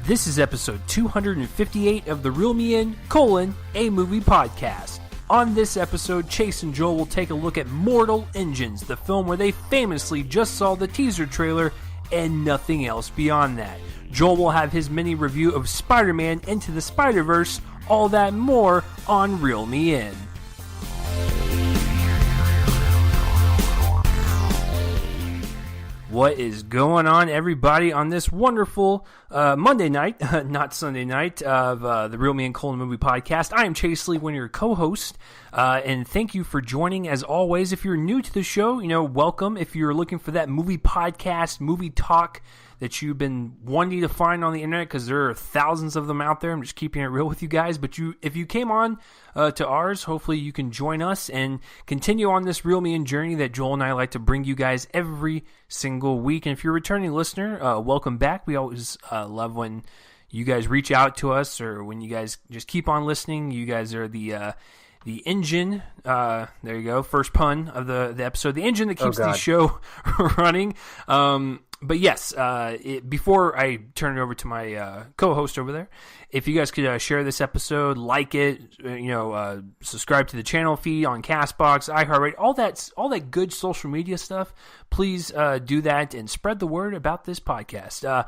This is episode 258 of the Reel Me In, a movie podcast. On this episode, Chase and Joel will take a look at Mortal Engines, the film where they famously just saw the teaser trailer and nothing else beyond that. Joel will have his mini review of Spider-Man Into the Spider-Verse, all that and more on Reel Me In. What is going on, everybody, on this wonderful Monday night, not Sunday night, of the Reel Me In movie podcast? I am Chase Lee, one of your co-hosts, and thank you for joining, as always. If you're new to the show, welcome. If you're looking for that movie podcast, movie talk that you've been wanting to find on the internet, because there are thousands of them out there. I'm just keeping it real with you guys. But if you came on to ours, hopefully you can join us and continue on this Reel Me In journey that Joel and I like to bring you guys every single week. And if you're a returning listener, welcome back. We always love when you guys reach out to us, or when you guys just keep on listening. You guys are the engine, there you go, first pun of the episode, the engine that keeps the show running. But yes, before I turn it over to my co-host over there, if you guys could share this episode, like it, subscribe to the channel feed on CastBox, iHeartRadio, all that good social media stuff, please do that and spread the word about this podcast.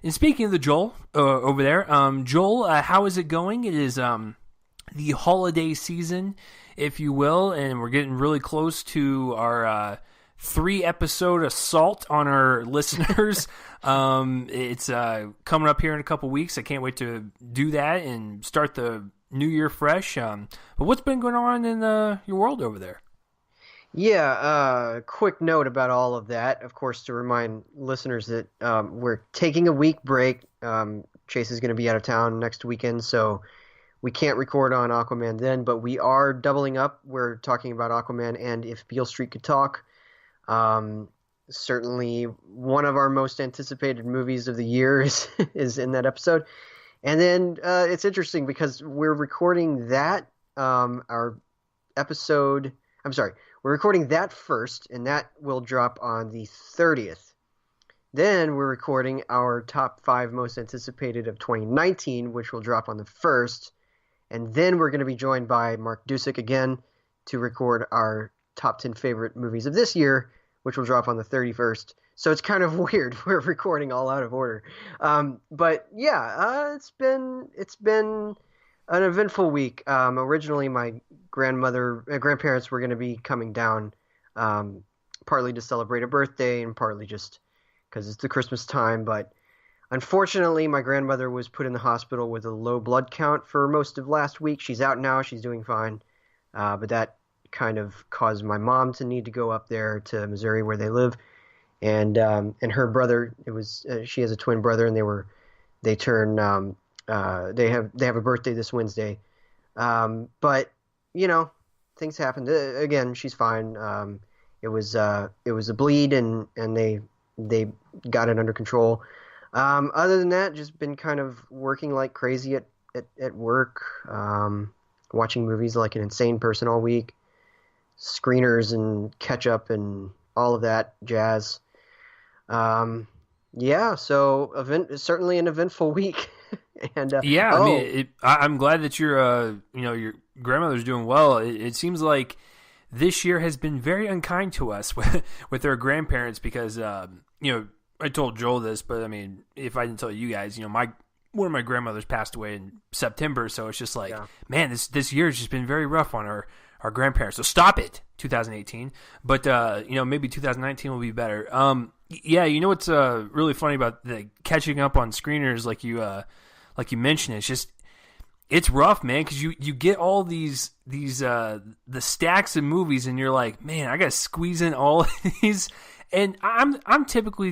And speaking of the Joel over there, Joel, how is it going? It is the holiday season, if you will, and we're getting really close to our 3-episode assault on our listeners. It's coming up here in a couple weeks. I can't wait to do that and start the new year fresh. But what's been going on in your world over there? Yeah, quick note about all of that. Of course, to remind listeners that we're taking a week break. Chase is going to be out of town next weekend, so we can't record on Aquaman then, but we are doubling up. We're talking about Aquaman and If Beale Street Could Talk. Certainly one of our most anticipated movies of the year is in that episode. And then it's interesting because we're recording that we're recording that first, and that will drop on the 30th. Then we're recording our top 5 most anticipated of 2019, which will drop on the 1st. And then we're going to be joined by Mark Dusick again to record our top 10 favorite movies of this year, which will drop on the 31st. So it's kind of weird. We're recording all out of order. But yeah, it's been an eventful week. Originally, my grandparents were going to be coming down, partly to celebrate a birthday and partly just because it's the Christmas time. But unfortunately, my grandmother was put in the hospital with a low blood count for most of last week. She's out now. She's doing fine. But that kind of caused my mom to need to go up there to Missouri where they live. And her brother, she has a twin brother, and they have a birthday this Wednesday. But things happened. Again, she's fine. It was a bleed, and they got it under control. Other than that, just been kind of working like crazy at work, watching movies like an insane person all week, screeners and catch up and all of that jazz. Yeah, so certainly an eventful week. And I'm glad that your grandmother's doing well. It seems like this year has been very unkind to us with our grandparents because I told Joel this, but I mean, if I didn't tell you guys, one of my grandmothers passed away in September, so it's just like, man, this year has just been very rough on our grandparents. So stop it, 2018. But maybe 2019 will be better. What's really funny about the catching up on screeners, like you mentioned, it's rough, man, because you get all these the stacks of movies, and you're like, man, I gotta squeeze in all of these. And I'm typically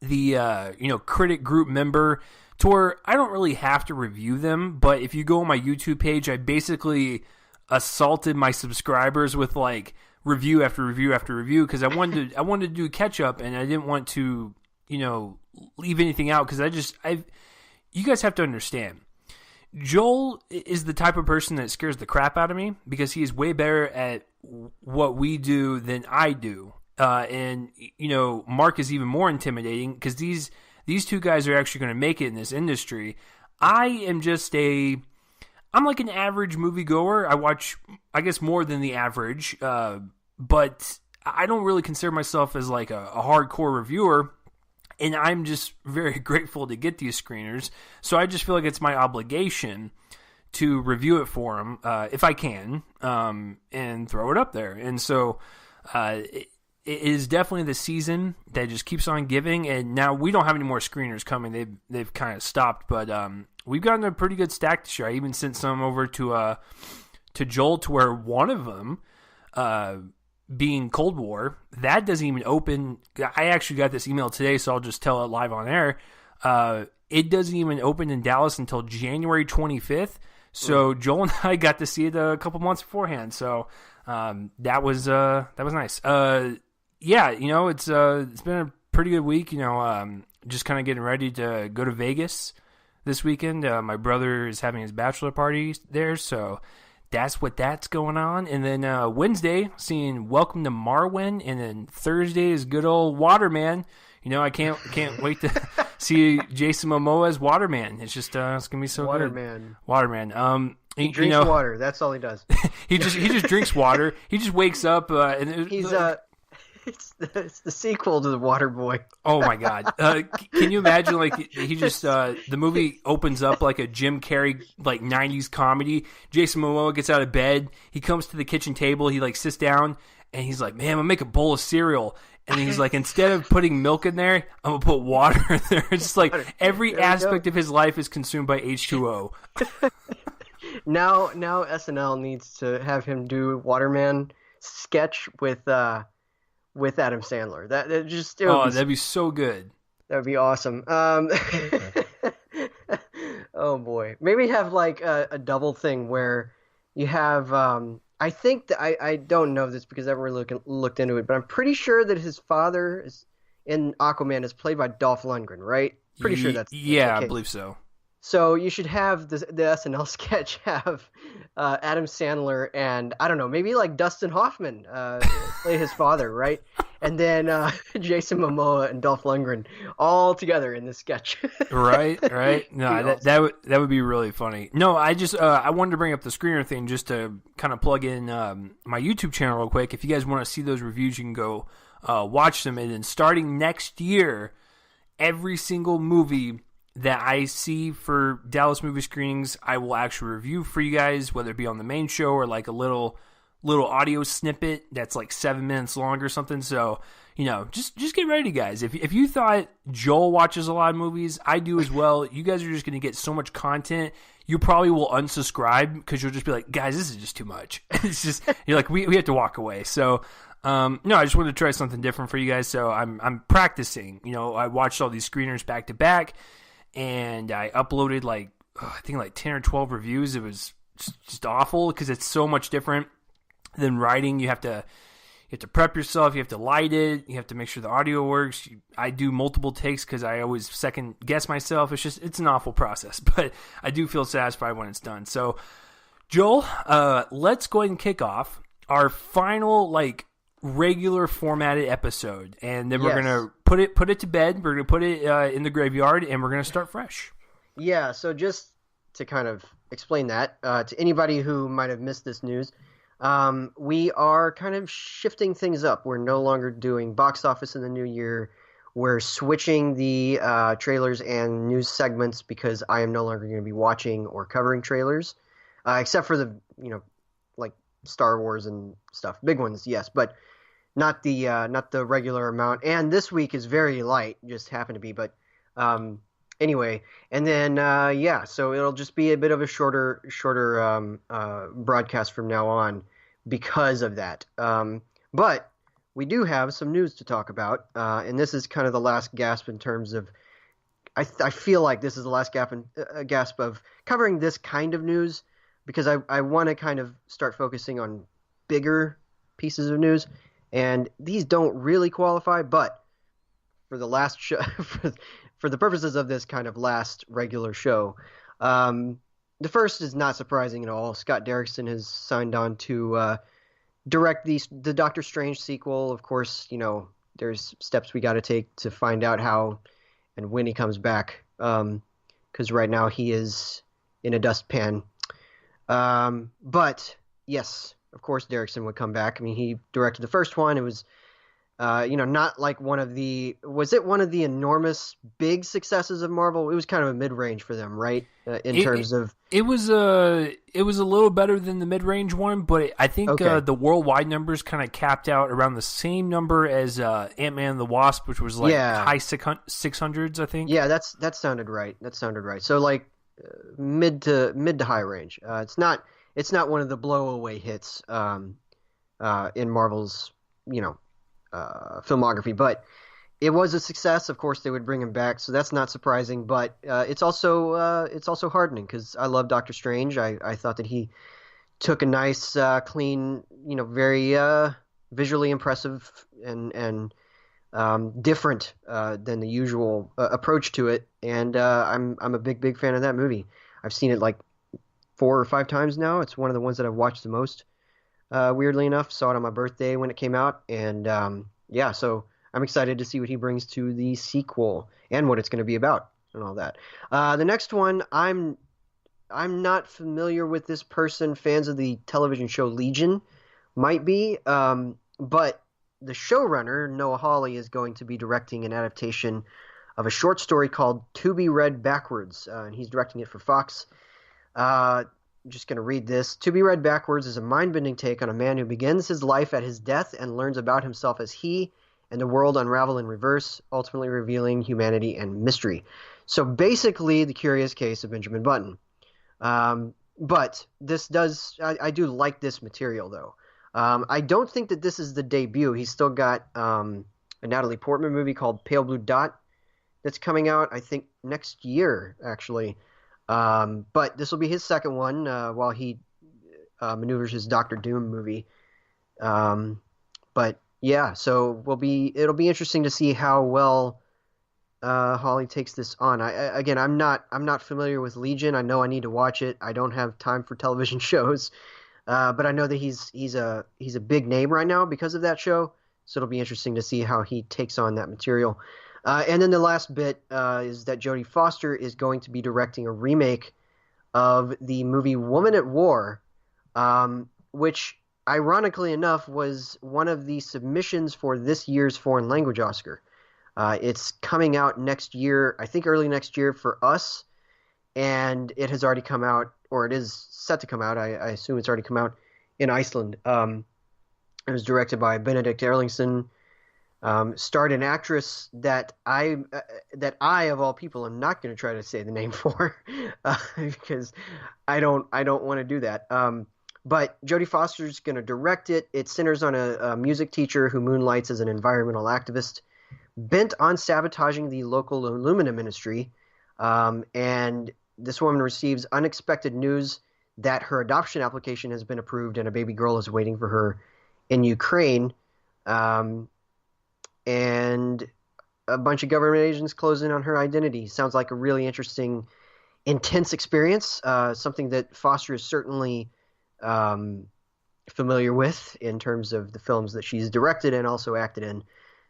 the critic group member to where I don't really have to review them, but if you go on my YouTube page, I basically assaulted my subscribers with like review after review after review because I wanted to do catch up, and I didn't want to leave anything out because you guys have to understand. Joel is the type of person that scares the crap out of me because he is way better at what we do than I do. And Mark is even more intimidating because these two guys are actually going to make it in this industry. I'm like an average moviegoer. I watch, I guess, more than the average, but I don't really consider myself as like a hardcore reviewer, and I'm just very grateful to get these screeners. So I just feel like it's my obligation to review it for them if I can, and throw it up there. And so it is definitely the season that just keeps on giving. And now we don't have any more screeners coming; they've kind of stopped. But we've gotten a pretty good stack this year. I even sent some over to Joel, to where one of them, being Cold War, that doesn't even open. I actually got this email today, so I'll just tell it live on air. It doesn't even open in Dallas until January 25th. So Joel and I got to see it a couple months beforehand. So that was nice. Yeah, it's been a pretty good week. Just kind of getting ready to go to Vegas this weekend. My brother is having his bachelor party there, so that's going on. And then Wednesday, seeing Welcome to Marwen, and then Thursday is good old Waterman. I can't wait to see Jason Momoa as Waterman. It's just it's gonna be so Waterman. Good. Waterman. He drinks water. That's all he does. he just drinks water. He just wakes up and he's it's the sequel to The Water Boy. Oh my God! Can you imagine? Like, he just the movie opens up like a Jim Carrey like '90s comedy. Jason Momoa gets out of bed. He comes to the kitchen table. He like sits down and he's like, "Man, I'm gonna make a bowl of cereal." And he's like, instead of putting milk in there, I'm gonna put water in there. It's just like every aspect of his life is consumed by H2O. Now SNL needs to have him do Waterman sketch with Adam Sandler. That'd be so good. That would be awesome. Oh boy, maybe have like a double thing where you have. I think that I don't know this because I haven't really looked into it, but I'm pretty sure that his father is in Aquaman is played by Dolph Lundgren, right? Pretty sure that's I believe so. So you should have the SNL sketch have Adam Sandler and, I don't know, maybe like Dustin Hoffman play his father, right? And then Jason Momoa and Dolph Lundgren all together in the sketch. Right. No, that would be really funny. No, I just I wanted to bring up the screener thing just to kind of plug in my YouTube channel real quick. If you guys want to see those reviews, you can go watch them. And then starting next year, every single movie that I see for Dallas movie screenings, I will actually review for you guys, whether it be on the main show or like a little audio snippet that's like 7 minutes long or something. So, just get ready, guys. If you thought Joel watches a lot of movies, I do as well. You guys are just going to get so much content. You probably will unsubscribe because you'll just be like, guys, this is just too much. It's just, you're like, we have to walk away. So, no, I just wanted to try something different for you guys. So I'm practicing. I watched all these screeners back to back, and I uploaded like 10 or 12 reviews. It was just awful because it's so much different than writing. You have to prep yourself. You have to light it. You have to make sure the audio works. I do multiple takes because I always second guess myself. It's an awful process, but I do feel satisfied when it's done. So, Joel, let's go ahead and kick off our final regular formatted episode, and then we're gonna put it to bed. We're gonna put it in the graveyard, and we're gonna start fresh. Yeah. So just to kind of explain that to anybody who might have missed this news, we are kind of shifting things up. We're no longer doing box office in the new year. We're switching the trailers and news segments because I am no longer going to be watching or covering trailers, except for the like Star Wars and stuff, big ones, yes, but not the regular amount. And this week is very light, just happened to be. But anyway, and then so it'll just be a bit of a shorter broadcast from now on because of that. But we do have some news to talk about, and this is kind of the last gasp in terms of. I feel like this is the last gasp of covering this kind of news because I want to kind of start focusing on bigger pieces of news, and these don't really qualify, but for the last show, for the purposes of this kind of last regular show, the first is not surprising at all. Scott Derrickson has signed on to direct the Doctor Strange sequel. Of course, there's steps we got to take to find out how and when he comes back. Because right now he is in a dustpan. But yes, of course Derrickson would come back. I mean, he directed the first one. It was, not like was it one of the enormous big successes of Marvel? It was kind of a mid-range for them, right? Terms of it was a little better than the mid-range one, but I think the worldwide numbers kind of capped out around the same number as Ant-Man and the Wasp, which was like high 600s, I think. Yeah, that sounded right. So like mid to high range. It's not one of the blowaway hits in Marvel's filmography, but it was a success. Of course, they would bring him back, so that's not surprising. But it's also heartening because I love Doctor Strange. I thought that he took a nice, clean, very visually impressive and different than the usual approach to it. And I'm a big fan of that movie. I've seen it like 4 or 5 times now. It's one of the ones that I've watched the most. Weirdly enough, saw it on my birthday when it came out, and so I'm excited to see what he brings to the sequel and what it's going to be about and all that. The next one, I'm not familiar with this person. Fans of the television show Legion might be, but the showrunner Noah Hawley is going to be directing an adaptation of a short story called To Be Read Backwards, and he's directing it for Fox. I'm just going to read this. To Be Read Backwards is a mind-bending take on a man who begins his life at his death and learns about himself as he and the world unravel in reverse, ultimately revealing humanity and mystery. So basically, the curious case of Benjamin Button. But this I do like this material, though. I don't think that this is the debut. He's still got a Natalie Portman movie called Pale Blue Dot that's coming out, I think, next year, actually. But this will be his second one while he maneuvers his Doctor Doom movie. But yeah, so it'll be interesting to see how well Hawley takes this on. I'm not familiar with Legion. I know I need to watch it. I don't have time for television shows, but I know that he's a big name right now because of that show. So it'll be interesting to see how he takes on that material. And then the last bit is that Jodie Foster is going to be directing a remake of the movie Woman at War, which, ironically enough, was one of the submissions for this year's Foreign Language Oscar. It's coming out next year, I think early next year for us, and it has already come out, or it is set to come out. I assume it's already come out in Iceland. It was directed by Benedict Erlingsson. Starred an actress that I of all people am not going to try to say the name for because I don't want to do that. But Jodie Foster's going to direct it. It centers on a music teacher who moonlights as an environmental activist bent on sabotaging the local aluminum industry. And this woman receives unexpected news that her adoption application has been approved and a baby girl is waiting for her in Ukraine. And a bunch of government agents close in on her identity. Sounds like a really interesting, intense experience, something that Foster is certainly familiar with in terms of the films that she's directed and also acted in.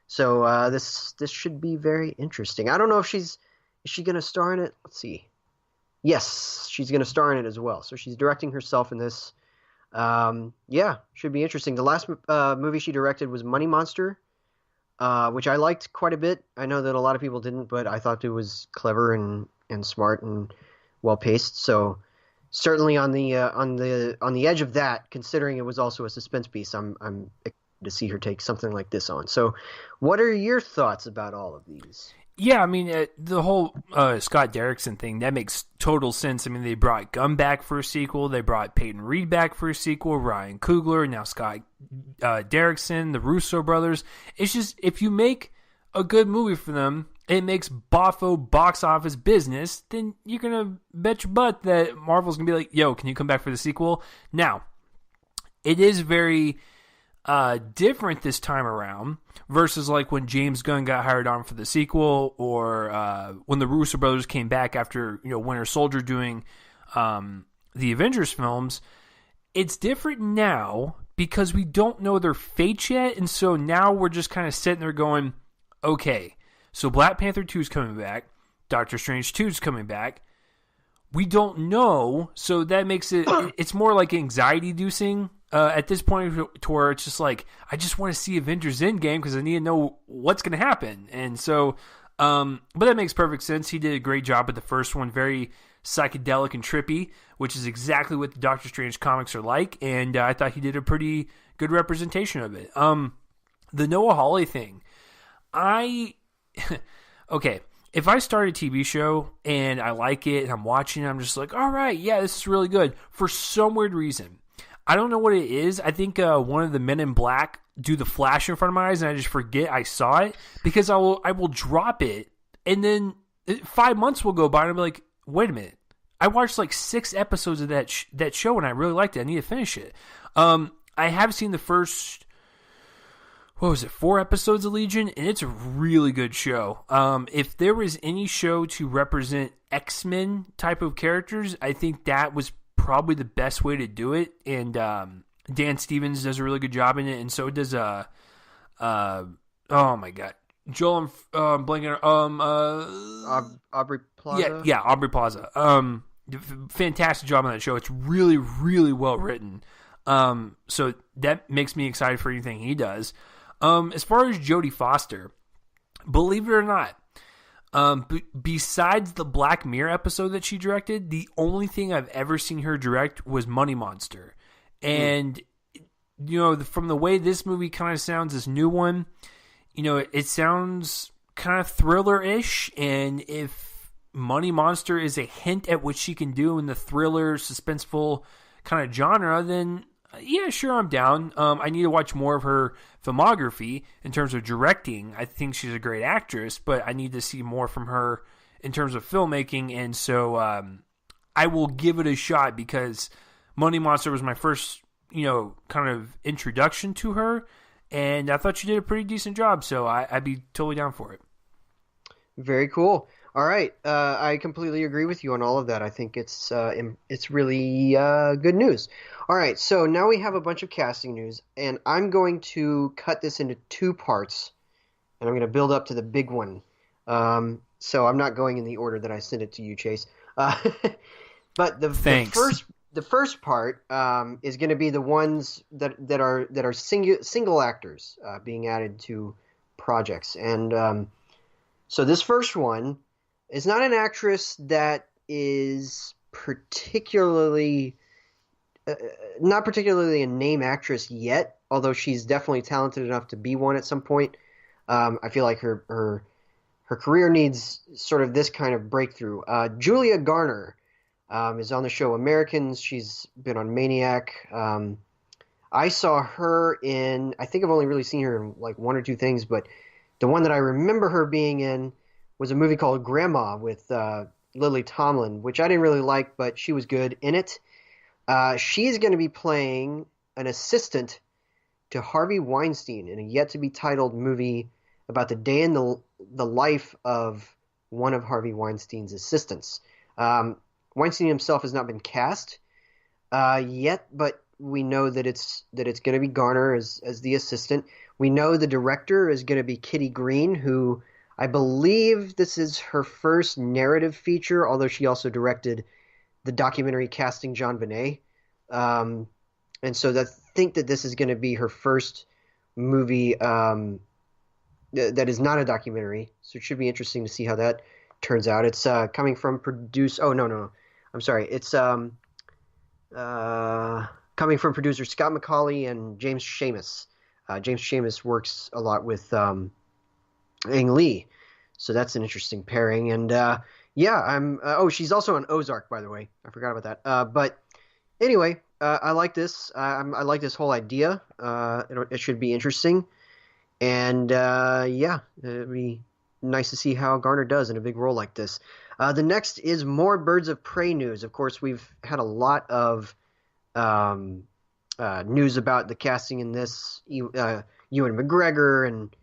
So this should be very interesting. I don't know if is she going to star in it? Let's see. Yes, she's going to star in it as well. So she's directing herself in this. Should be interesting. The last movie she directed was Money Monster, which I liked quite a bit. I know that a lot of people didn't, but I thought it was clever and smart and well paced. So certainly on the edge of that, considering it was also a suspense piece, I'm excited to see her take something like this on. So, what are your thoughts about all of these? Yeah, I mean, the whole Scott Derrickson thing, that makes total sense. I mean, they brought Gunn back for a sequel. They brought Peyton Reed back for a sequel. Ryan Coogler, now Scott Derrickson, the Russo brothers. It's just, if you make a good movie for them, it makes boffo box office business, then you're going to bet your butt that Marvel's going to be like, yo, can you come back for the sequel? Now, it is very different this time around versus like when James Gunn got hired on for the sequel, or when the Russo brothers came back after Winter Soldier doing the Avengers films. It's different now because we don't know their fates yet, and so now we're just kind of sitting there going, okay, So Black Panther 2 is coming back. Doctor Strange 2 is coming back. We don't know, so that makes it's more like anxiety-inducing at this point, to where it's just like, I just want to see Avengers Endgame because I need to know what's going to happen. And so, but that makes perfect sense. He did a great job with the first one, very psychedelic and trippy, which is exactly what the Doctor Strange comics are like, and I thought he did a pretty good representation of it. The Noah Hawley thing, okay, if I start a TV show and I like it and I'm watching it, I'm just like, all right, yeah, this is really good. For some weird reason, I don't know what it is. I think one of the Men in Black do the flash in front of my eyes, and I just forget I saw it, because I will drop it, and then 5 months will go by, and I'll be like, wait a minute, I watched like 6 episodes of that show, and I really liked it. I need to finish it. I have seen the first, 4 episodes of Legion, and it's a really good show. If there was any show to represent X-Men type of characters, I think that was probably the best way to do it. And Dan Stevens does a really good job in it, and so does oh my god, Joel, I'm blanking. Aubrey Plaza. Yeah, Aubrey Plaza. Fantastic job on that show. It's really, really well written. So that makes me excited for anything he does. As far as Jodie Foster, believe it or not, besides the Black Mirror episode that she directed, the only thing I've ever seen her direct was Money Monster. And, from the way this movie kind of sounds, this new one, it sounds kind of thriller-ish. And if Money Monster is a hint at what she can do in the thriller, suspenseful kind of genre, then yeah, sure, I'm down. I need to watch more of her filmography in terms of directing. I think she's a great actress, but I need to see more from her in terms of filmmaking. And so I will give it a shot, because Money Monster was my first, kind of introduction to her, and I thought she did a pretty decent job. So I'd be totally down for it. Very cool. All right, I completely agree with you on all of that. I think it's really good news. All right, so now we have a bunch of casting news, and I'm going to cut this into 2 parts, and I'm going to build up to the big one. So I'm not going in the order that I sent it to you, Chase. But the first part is going to be the ones that are single actors being added to projects, and so this first one is not an actress that is not particularly a name actress yet, although she's definitely talented enough to be one at some point. I feel like her career needs sort of this kind of breakthrough. Julia Garner is on the show Americans. She's been on Maniac. I saw her in, I think I've only really seen her in like 1 or 2 things, but the one that I remember her being in was a movie called Grandma with Lily Tomlin, which I didn't really like, but she was good in it. She's going to be playing an assistant to Harvey Weinstein in a yet-to-be-titled movie about the day in the life of one of Harvey Weinstein's assistants. Weinstein himself has not been cast yet, but we know that it's going to be Garner as the assistant. We know the director is going to be Kitty Green, who I believe this is her first narrative feature, although she also directed the documentary Casting John Bonet. And so I think that this is going to be her first movie that is not a documentary. So it should be interesting to see how that turns out. It's coming from It's coming from producer Scott McCauley and James Schamus. James Schamus works a lot with Ang Lee, so that's an interesting pairing. And she's also on Ozark, by the way. I forgot about that. But anyway, I like this. I like this whole idea. It should be interesting, and it'd be nice to see how Garner does in a big role like this. The next is more Birds of Prey news. Of course, we've had a lot of news about the casting in this. Ewan McGregor and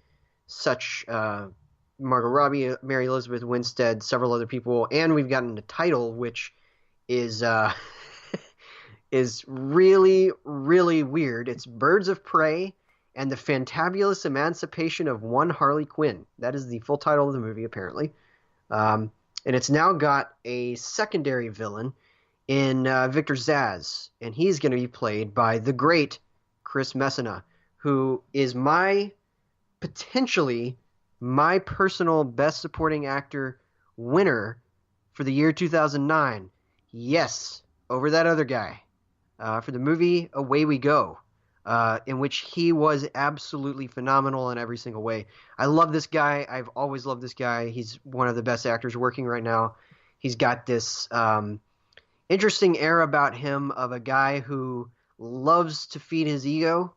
such, Margot Robbie, Mary Elizabeth Winstead, several other people, and we've gotten the title, which is is really, really weird. It's Birds of Prey, and the Fantabulous Emancipation of One Harley Quinn. That is the full title of the movie, apparently. And it's now got a secondary villain in Victor Zsasz, and he's going to be played by the great Chris Messina, who is potentially my personal Best Supporting Actor winner for the year 2009. Yes, over that other guy, for the movie Away We Go, in which he was absolutely phenomenal in every single way. I love this guy. I've always loved this guy. He's one of the best actors working right now. He's got this interesting air about him of a guy who loves to feed his ego.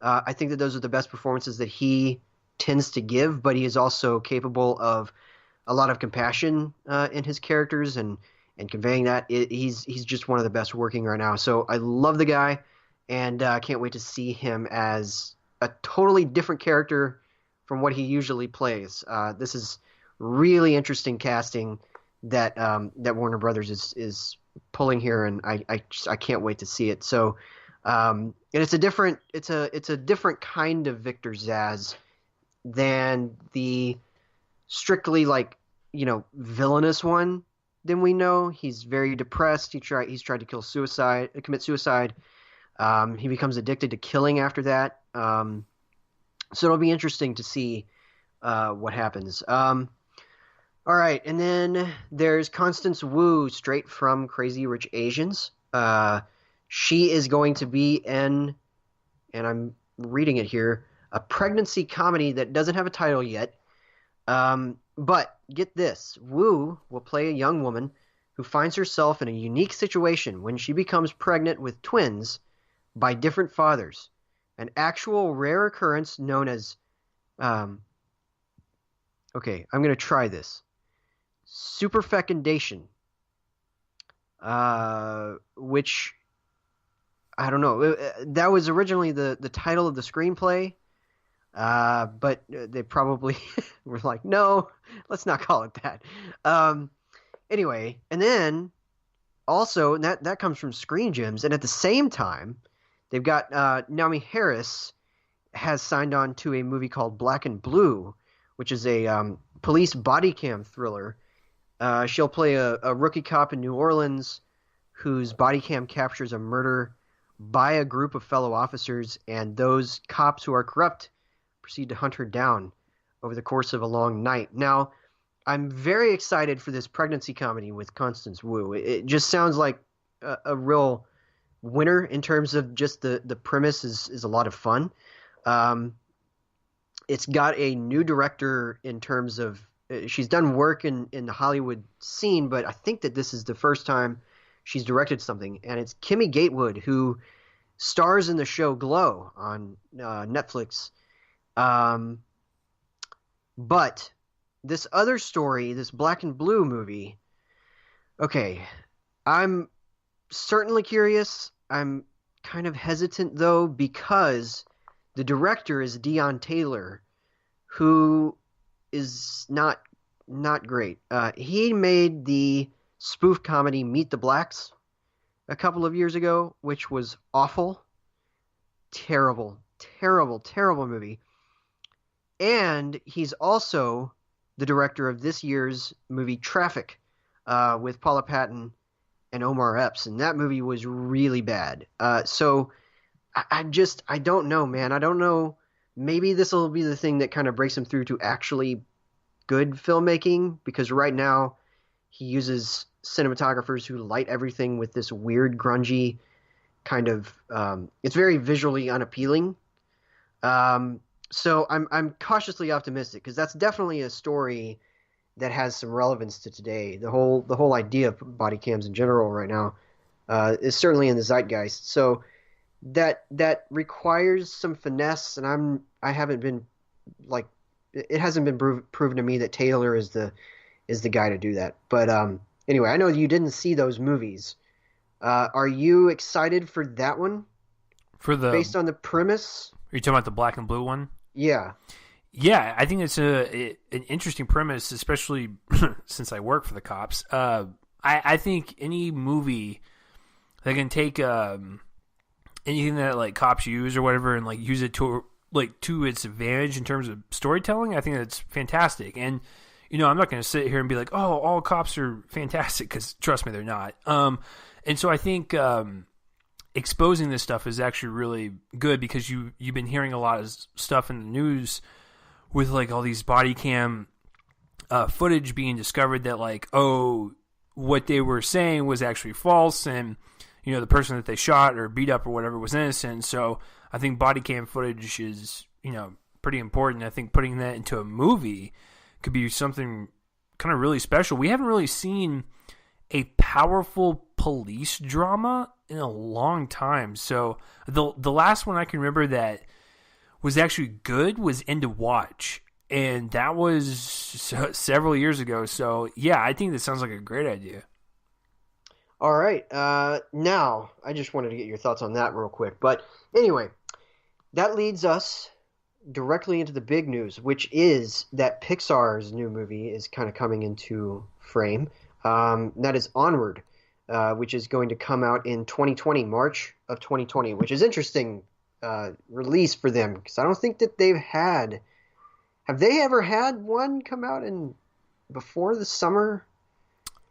I think that those are the best performances that he tends to give, but he is also capable of a lot of compassion in his characters and conveying that. He's just one of the best working right now. So I love the guy, and can't wait to see him as a totally different character from what he usually plays. This is really interesting casting that Warner Brothers is pulling here, and I can't wait to see it. So, and it's a different kind of Victor Zsasz than the strictly villainous one than we know. He's very depressed. He's tried to commit suicide. He becomes addicted to killing after that. So it'll be interesting to see what happens. All right, and then there's Constance Wu, straight from Crazy Rich Asians. She is going to be in, and I'm reading it here, a pregnancy comedy that doesn't have a title yet. But get this, Wu will play a young woman who finds herself in a unique situation when she becomes pregnant with twins by different fathers. An actual rare occurrence known as, okay, I'm going to try this. Superfecundation, which, I don't know, that was originally the title of the screenplay, but they probably were like, no, let's not call it that. Anyway, and then also, that comes from Screen Gems, and at the same time, they've got Naomi Harris has signed on to a movie called Black and Blue, which is a police body cam thriller. She'll play a rookie cop in New Orleans whose body cam captures a murder by a group of fellow officers, and those cops who are corrupt proceed to hunt her down over the course of a long night. Now, I'm very excited for this pregnancy comedy with Constance Wu. It just sounds like a real winner in terms of just the premise is a lot of fun. It's got a new director in terms of she's done work in the Hollywood scene, but I think that this is the first time she's directed something, and it's Kimmy Gatewood, who stars in the show Glow on Netflix. But this other story, this Black and Blue movie, okay, I'm certainly curious. I'm kind of hesitant, though, because the director is Deon Taylor, who is not great. He made the spoof comedy Meet the Blacks a couple of years ago, which was awful. Terrible movie. And he's also the director of this year's movie Traffic, with Paula Patton and Omar Epps, and that movie was really bad. So I don't know, man. I don't know. Maybe this will be the thing that kind of breaks him through to actually good filmmaking, because right now he uses cinematographers who light everything with this weird grungy kind of it's very visually unappealing. So I'm cautiously optimistic, because that's definitely a story that has some relevance to today. The whole idea of body cams in general right now is certainly in the zeitgeist. So that requires some finesse, and I haven't been like, it hasn't been proven to me that Taylor is the guy to do that. But anyway, I know you didn't see those movies. Are you excited for that one? Based on the premise? Are you talking about the Black and Blue one? Yeah. Yeah, I think it's an interesting premise, especially since I work for the cops. I think any movie that can take anything that like cops use or whatever and like use it to like to its advantage in terms of storytelling. I think that's fantastic. And I'm not going to sit here and be like, oh, all cops are fantastic, because trust me, they're not. And so I think exposing this stuff is actually really good, because you've been hearing a lot of stuff in the news with like all these body cam footage being discovered that like, oh, what they were saying was actually false, and the person that they shot or beat up or whatever was innocent. So I think body cam footage is pretty important. I think putting that into a movie could be something kind of really special. We haven't really seen a powerful police drama in a long time. So the last one I can remember that was actually good was End of Watch, and that was several years ago. So yeah, I think that sounds like a great idea. All right. Now, I just wanted to get your thoughts on that real quick. But anyway, that leads us directly into the big news, which is that Pixar's new movie is kind of coming into frame. That is Onward, which is going to come out in 2020, March of 2020, which is interesting release for them, because I don't think that they've had... Have they ever had one come out before the summer?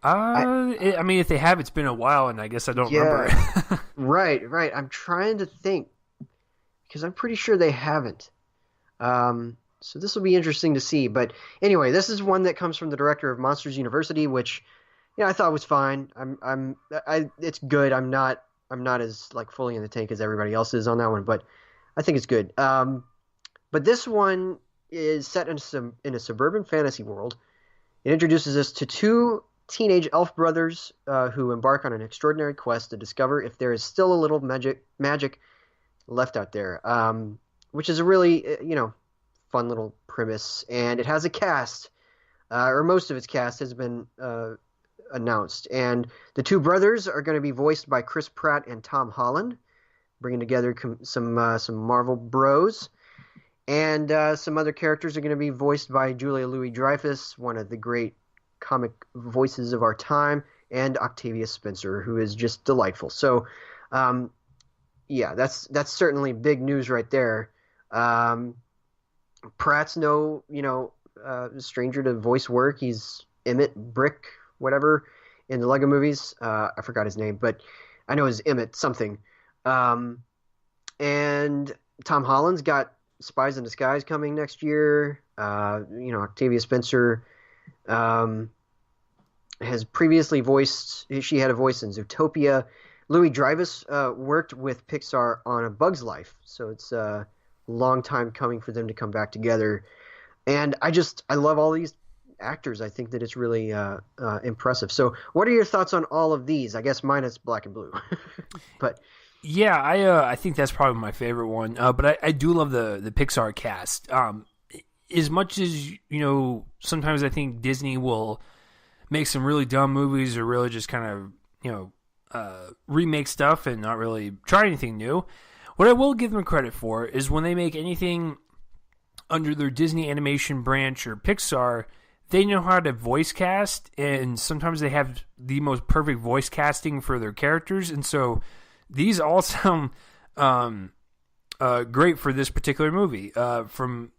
I mean, if they have, it's been a while, and I guess I don't remember. Right. I'm trying to think, because I'm pretty sure they haven't. So this will be interesting to see. But anyway, this is one that comes from the director of Monsters University, which I thought was fine. It's good. I'm not as like fully in the tank as everybody else is on that one, but I think it's good. But this one is set in a suburban fantasy world. It introduces us to two teenage elf brothers who embark on an extraordinary quest to discover if there is still a little magic left out there, which is a really fun little premise. And it has a cast, or most of its cast has been announced. And the two brothers are going to be voiced by Chris Pratt and Tom Holland, bringing together some Marvel bros. And some other characters are going to be voiced by Julia Louis-Dreyfus, one of the great comic voices of our time, and Octavia Spencer, who is just delightful. So, that's certainly big news right there. Pratt's no stranger to voice work. He's Emmett Brick, whatever, in the Lego movies. I forgot his name, but I know it's Emmett something. And Tom Holland's got Spies in Disguise coming next year. Octavia Spencer has previously she had a voice in Zootopia. Louis Dreyfus worked with Pixar on A Bug's Life, so it's a long time coming for them to come back together. And I love all these actors. I think that it's really impressive. So what are your thoughts on all of these? I guess mine is Black and Blue. But yeah, I think that's probably my favorite one. But I do love the Pixar cast. As much as, sometimes I think Disney will make some really dumb movies or really just kind of, remake stuff and not really try anything new. What I will give them credit for is when they make anything under their Disney animation branch or Pixar, they know how to voice cast, and sometimes they have the most perfect voice casting for their characters. And so these all sound great for this particular movie. From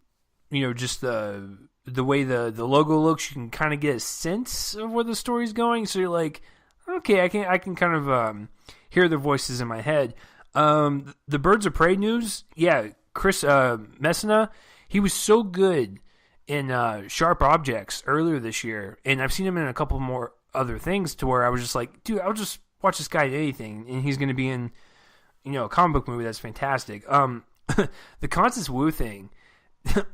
just the way the logo looks, you can kind of get a sense of where the story's going. So you're like, okay, I can kind of hear their voices in my head. The Birds of Prey news, yeah, Chris Messina, he was so good in Sharp Objects earlier this year, and I've seen him in a couple more other things to where I was just like, dude, I'll just watch this guy in anything, and he's going to be in a comic book movie that's fantastic. The Constance Wu thing,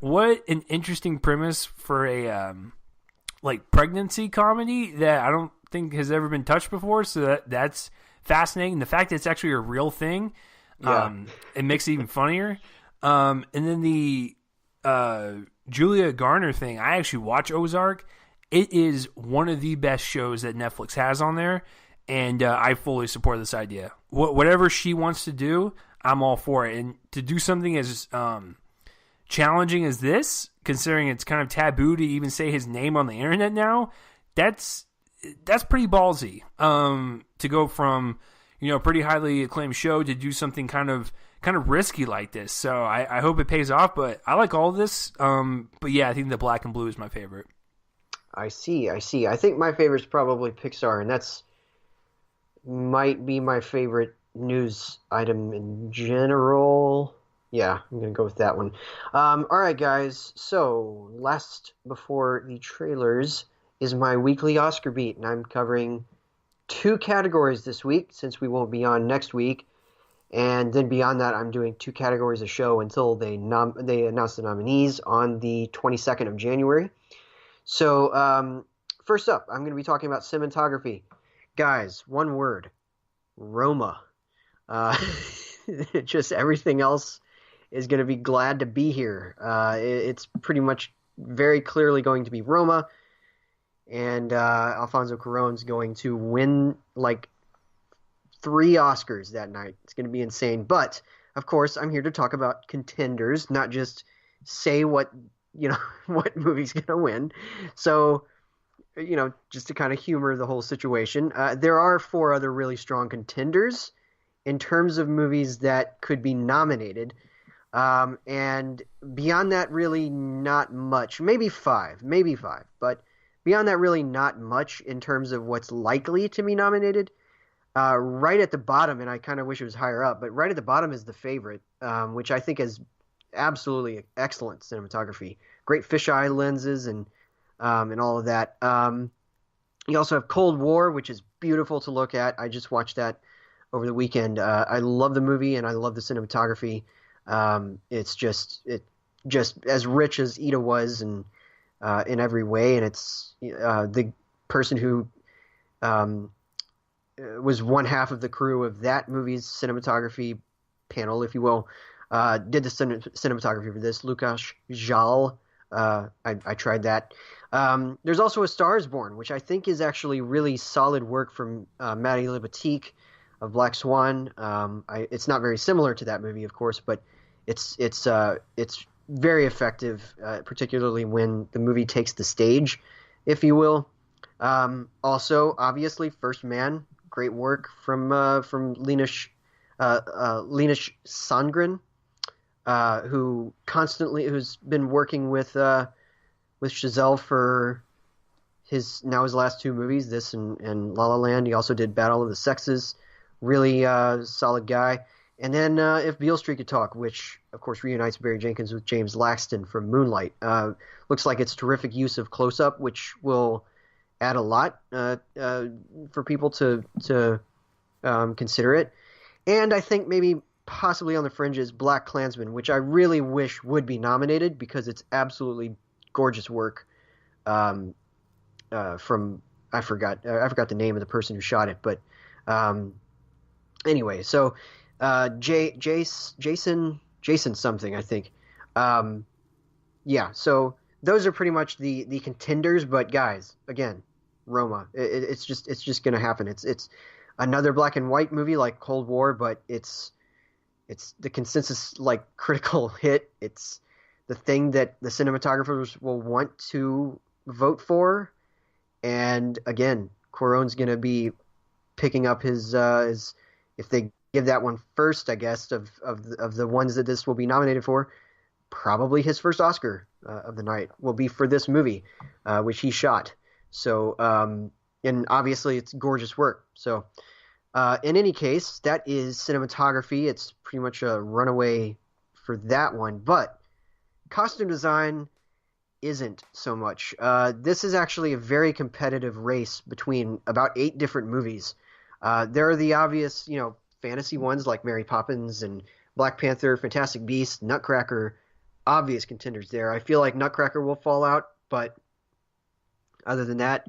what an interesting premise for a pregnancy comedy that I don't think has ever been touched before. So that's fascinating. The fact that it's actually a real thing, it makes it even funnier. And then the Julia Garner thing, I actually watch Ozark. It is one of the best shows that Netflix has on there, and I fully support this idea. Whatever she wants to do, I'm all for it. And to do something as challenging as this, considering it's kind of taboo to even say his name on the internet now, that's pretty ballsy. To go from pretty highly acclaimed show to do something kind of risky like this. So I hope it pays off. But I like all of this. But yeah, I think the Black and Blue is my favorite. I see. I think my favorite is probably Pixar, and that's might be my favorite news item in general. Yeah, I'm going to go with that one. All right, guys. So, last before the trailers is my weekly Oscar beat, and I'm covering 2 categories this week since we won't be on next week. And then beyond that, I'm doing 2 categories a show until they announce the nominees on the 22nd of January. So, first up, I'm going to be talking about cinematography. Guys, one word, Roma. Just everything else is going to be glad to be here. It's pretty much very clearly going to be Roma, and Alfonso Cuarón's going to win like 3 Oscars that night. It's going to be insane. But of course, I'm here to talk about contenders, not just say what what movie's going to win. So, just to kind of humor the whole situation, there are 4 other really strong contenders in terms of movies that could be nominated. And beyond that, really not much. Maybe five. But beyond that, really not much in terms of what's likely to be nominated. Right at the bottom, and I kind of wish it was higher up, but right at the bottom is The Favorite, which I think is absolutely excellent cinematography. Great fisheye lenses and all of that. You also have Cold War, which is beautiful to look at. I just watched that over the weekend. I love the movie and I love the cinematography. It's just as rich as Ida was, and in every way. And it's the person who was one half of the crew of that movie's cinematography panel, if you will, did the cinematography for this. Lukáš Žal. I tried that. There's also A Star Is Born, which I think is actually really solid work from Maddie Libatique of Black Swan. It's not very similar to that movie, of course, but it's very effective, particularly when the movie takes the stage, if you will. Also, obviously, First Man, great work from Linus Sandgren, who's been working with Chazelle for his last 2 movies, this and La La Land. He also did Battle of the Sexes. Really solid guy. And then If Beale Street Could Talk, which, of course, reunites Barry Jenkins with James Laxton from Moonlight. Looks like it's terrific use of close-up, which will add a lot for people to consider it. And I think maybe possibly on the fringes, Black Klansman, which I really wish would be nominated because it's absolutely gorgeous work from I forgot the name of the person who shot it, but anyway, so Jason something, I think. Yeah, so those are pretty much the contenders, but guys, again, Roma, it's just going to happen. It's another black and white movie like Cold War, but it's the consensus like critical hit. It's the thing that the cinematographers will want to vote for. And again, Cuarón's going to be picking up his if they give that one first, I guess, of the ones that this will be nominated for, probably his first Oscar of the night will be for this movie, which he shot. So, and obviously it's gorgeous work. So, in any case, that is cinematography. It's pretty much a runaway for that one. But costume design isn't so much. This is actually a very competitive race between about 8 different movies. There are the obvious, fantasy ones like Mary Poppins and Black Panther, Fantastic Beasts, Nutcracker, obvious contenders there. I feel like Nutcracker will fall out, but other than that,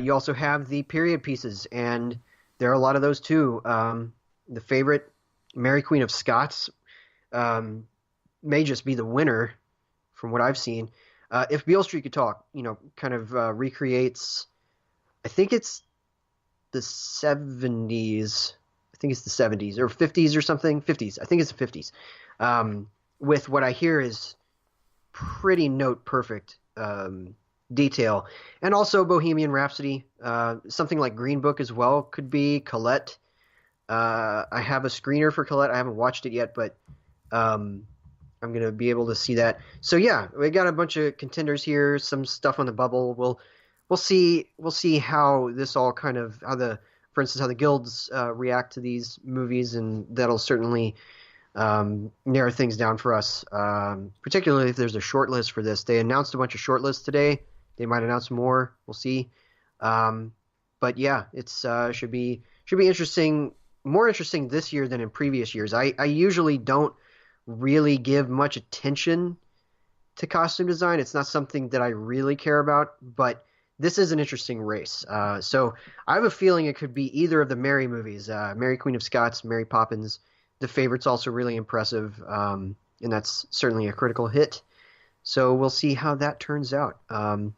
you also have the period pieces, and there are a lot of those too. The Favorite, Mary Queen of Scots, may just be the winner from what I've seen. If Beale Street Could Talk, kind of recreates, I think it's the 70s. I think it's the 70s or 50s or something. 50s. I think it's the 50s. With what I hear is pretty note perfect detail. And also Bohemian Rhapsody. Something like Green Book as well could be. Colette. I have a screener for Colette. I haven't watched it yet, but I'm gonna be able to see that. So yeah, we got a bunch of contenders here. Some stuff on the bubble. We'll see how this all kind of for instance, how the guilds react to these movies, and that'll certainly narrow things down for us. Particularly if there's a short list for this. They announced a bunch of short lists today. They might announce more. We'll see. But yeah, it's should be interesting. More interesting this year than in previous years. I usually don't really give much attention to costume design. It's not something that I really care about, but this is an interesting race. So I have a feeling it could be either of the Mary movies, Mary Queen of Scots, Mary Poppins. The Favorite's also really impressive, and that's certainly a critical hit. So we'll see how that turns out. All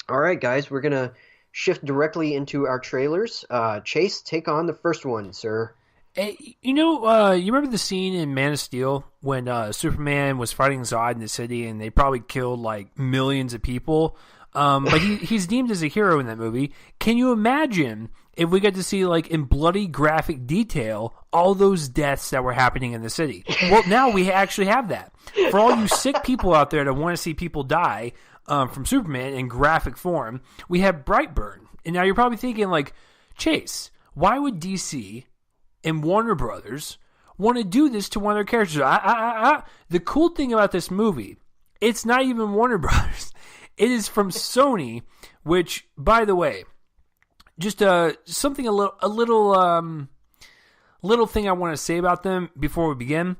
right, guys, we're going to shift directly into our trailers. Chase, take on the first one, sir. Hey, you remember the scene in Man of Steel when Superman was fighting Zod in the city and they probably killed like millions of people? But he's deemed as a hero in that movie. Can you imagine if we got to see, like, in bloody graphic detail, all those deaths that were happening in the city? Well, now we actually have that. For all you sick people out there that want to see people die from Superman in graphic form, we have Brightburn. And now you're probably thinking, like, Chase, why would DC and Warner Brothers want to do this to one of their characters? The cool thing about this movie, it's not even Warner Brothers. It is from Sony, which, by the way, just something a little thing I want to say about them before we begin.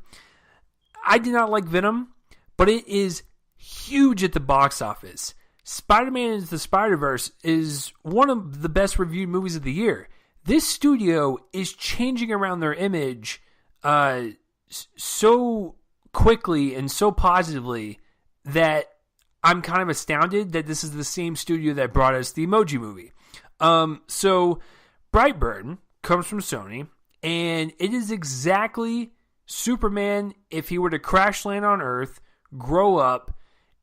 I did not like Venom, but it is huge at the box office. Spider-Man Into the Spider-Verse is one of the best reviewed movies of the year. This studio is changing around their image so quickly and so positively that I'm kind of astounded that this is the same studio that brought us the Emoji Movie. So Brightburn comes from Sony, and it is exactly Superman if he were to crash land on Earth, grow up,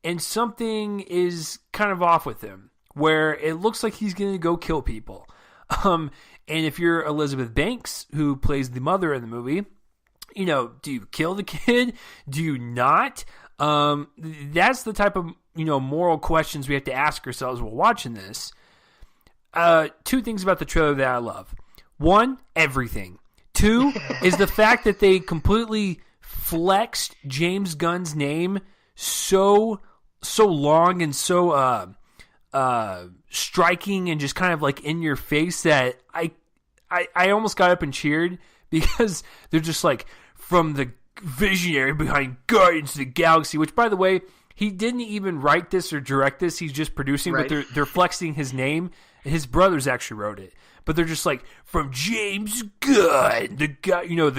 and something is kind of off with him, where it looks like he's going to go kill people. And if you're Elizabeth Banks, who plays the mother in the movie, do you kill the kid? Do you not? That's the type of, moral questions we have to ask ourselves while watching this. Two things about the trailer that I love. One, everything. Two is the fact that they completely flexed James Gunn's name so long and so striking and just kind of like in your face that I almost got up and cheered, because they're just like, from the visionary behind Guardians of the Galaxy, which, by the way, he didn't even write this or direct this. He's just producing, right. But they're flexing his name. His brothers actually wrote it, but they're just like, from James Gunn, the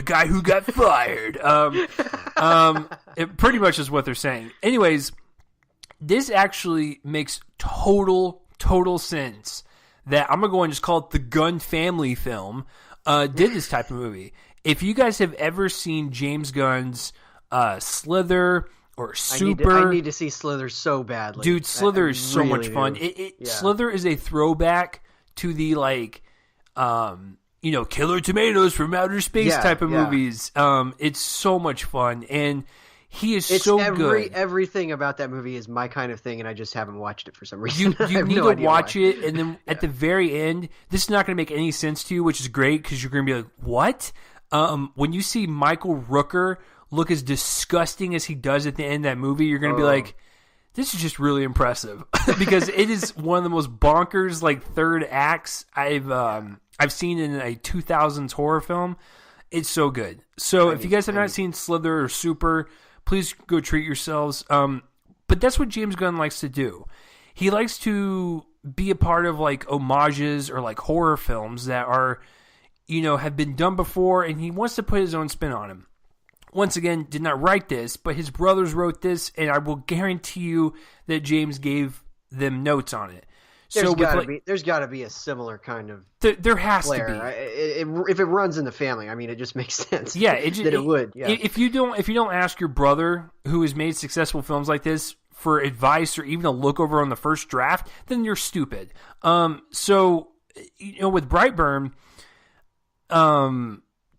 guy who got fired. It pretty much is what they're saying. Anyways, this actually makes total sense that I'm gonna go and just call it the Gunn family film. Did this type of movie. If you guys have ever seen James Gunn's Slither or Super, I need to see Slither so badly. Dude, Slither is so much fun. Slither is a throwback to the Killer Tomatoes from Outer Space type of movies. It's so much fun, and he is so good. Everything about that movie is my kind of thing, and I just haven't watched it for some reason. You need to watch it, and then at the very end, this is not going to make any sense to you, which is great, because you're going to be like, what? When you see Michael Rooker look as disgusting as he does at the end of that movie, you're going to be like, this is just really impressive. Because it is one of the most bonkers, third acts I've seen in a 2000s horror film. It's so good. So if you guys have not seen Slither or Super, please go treat yourselves. But that's what James Gunn likes to do. He likes to be a part of homages or horror films that are, have been done before, and he wants to put his own spin on them. Once again, did not write this, but his brothers wrote this, and I will guarantee you that James gave them notes on it. There's got to be a similar kind of there has flair. To be. If it runs in the family, I mean, it just makes sense. Yeah, it would. Yeah. If you don't ask your brother who has made successful films like this for advice or even a look over on the first draft, then you're stupid. So with Brightburn,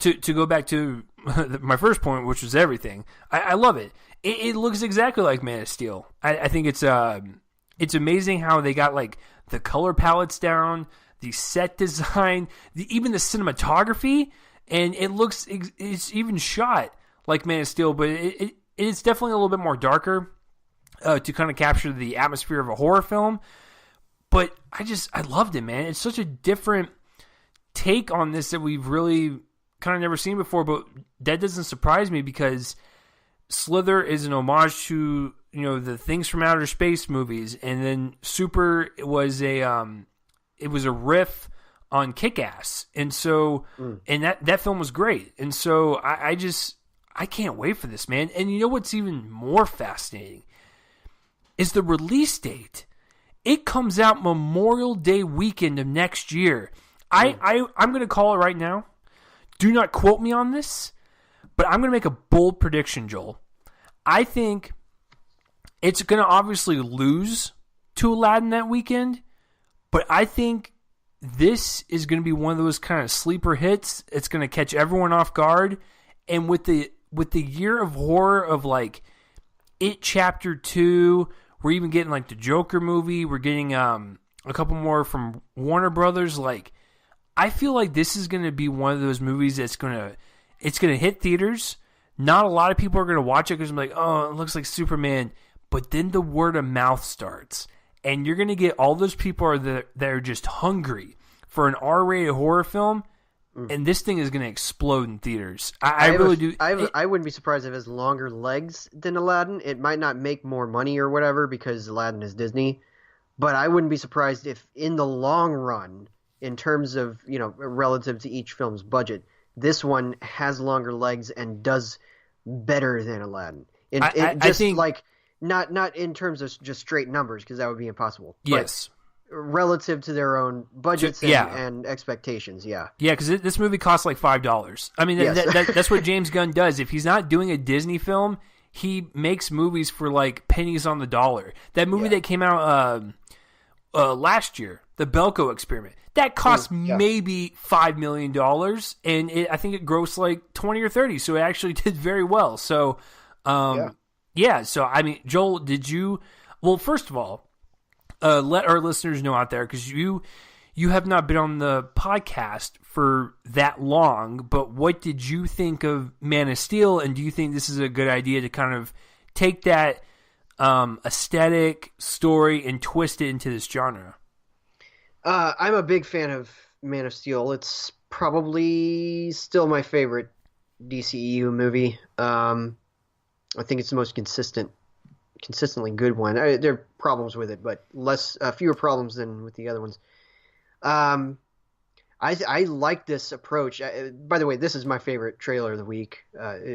to go back to my first point, which was everything. I love it. It looks exactly like Man of Steel. I think it's amazing how they got like the color palettes down, the set design, even the cinematography, and it's even shot like Man of Steel, but it's definitely a little bit more darker to kind of capture the atmosphere of a horror film. But I loved it, man. It's such a different take on this that we've really kind of never seen before, but that doesn't surprise me because Slither is an homage to, the Things from Outer Space movies, and then Super was a riff on Kick-Ass, and so and that film was great, and so I can't wait for this, man. And you know what's even more fascinating is the release date. It comes out Memorial Day weekend of next year. I'm going to call it right now. Do not quote me on this, but I'm going to make a bold prediction, Joel. I think it's going to obviously lose to Aladdin that weekend, but I think this is going to be one of those kind of sleeper hits. It's going to catch everyone off guard, and with the year of horror of like It Chapter 2, we're even getting like the Joker movie. We're getting a couple more from Warner Brothers. Like, I feel like this is going to be one of those movies that's going to hit theaters. Not a lot of people are going to watch it because I'm like, oh, it looks like Superman. But then the word of mouth starts, and you're going to get all those people that are just hungry for an R-rated horror film, and this thing is going to explode in theaters. I really do. I wouldn't be surprised if it has longer legs than Aladdin. It might not make more money or whatever because Aladdin is Disney, but I wouldn't be surprised if in the long run, in terms of, relative to each film's budget, this one has longer legs and does better than Aladdin. I think, like, not in terms of just straight numbers, because that would be impossible. Yes. Relative to their own budgets and expectations, yeah. Yeah, because this movie costs like $5. I mean, yes. that's what James Gunn does. If he's not doing a Disney film, he makes movies for like pennies on the dollar. That movie that came out last year, The Belko Experiment, that cost maybe $5 million, and I think it grossed like 20 or 30, so it actually did very well. So, so I mean, Joel, did you? Well, first of all, let our listeners know out there, because you have not been on the podcast for that long, but what did you think of Man of Steel, and do you think this is a good idea to kind of take that aesthetic story and twist it into this genre? I'm a big fan of Man of Steel. It's probably still my favorite DCEU movie. I think it's the most consistently good one. There are problems with it, but fewer problems than with the other ones. I like this approach. By the way, this is my favorite trailer of the week.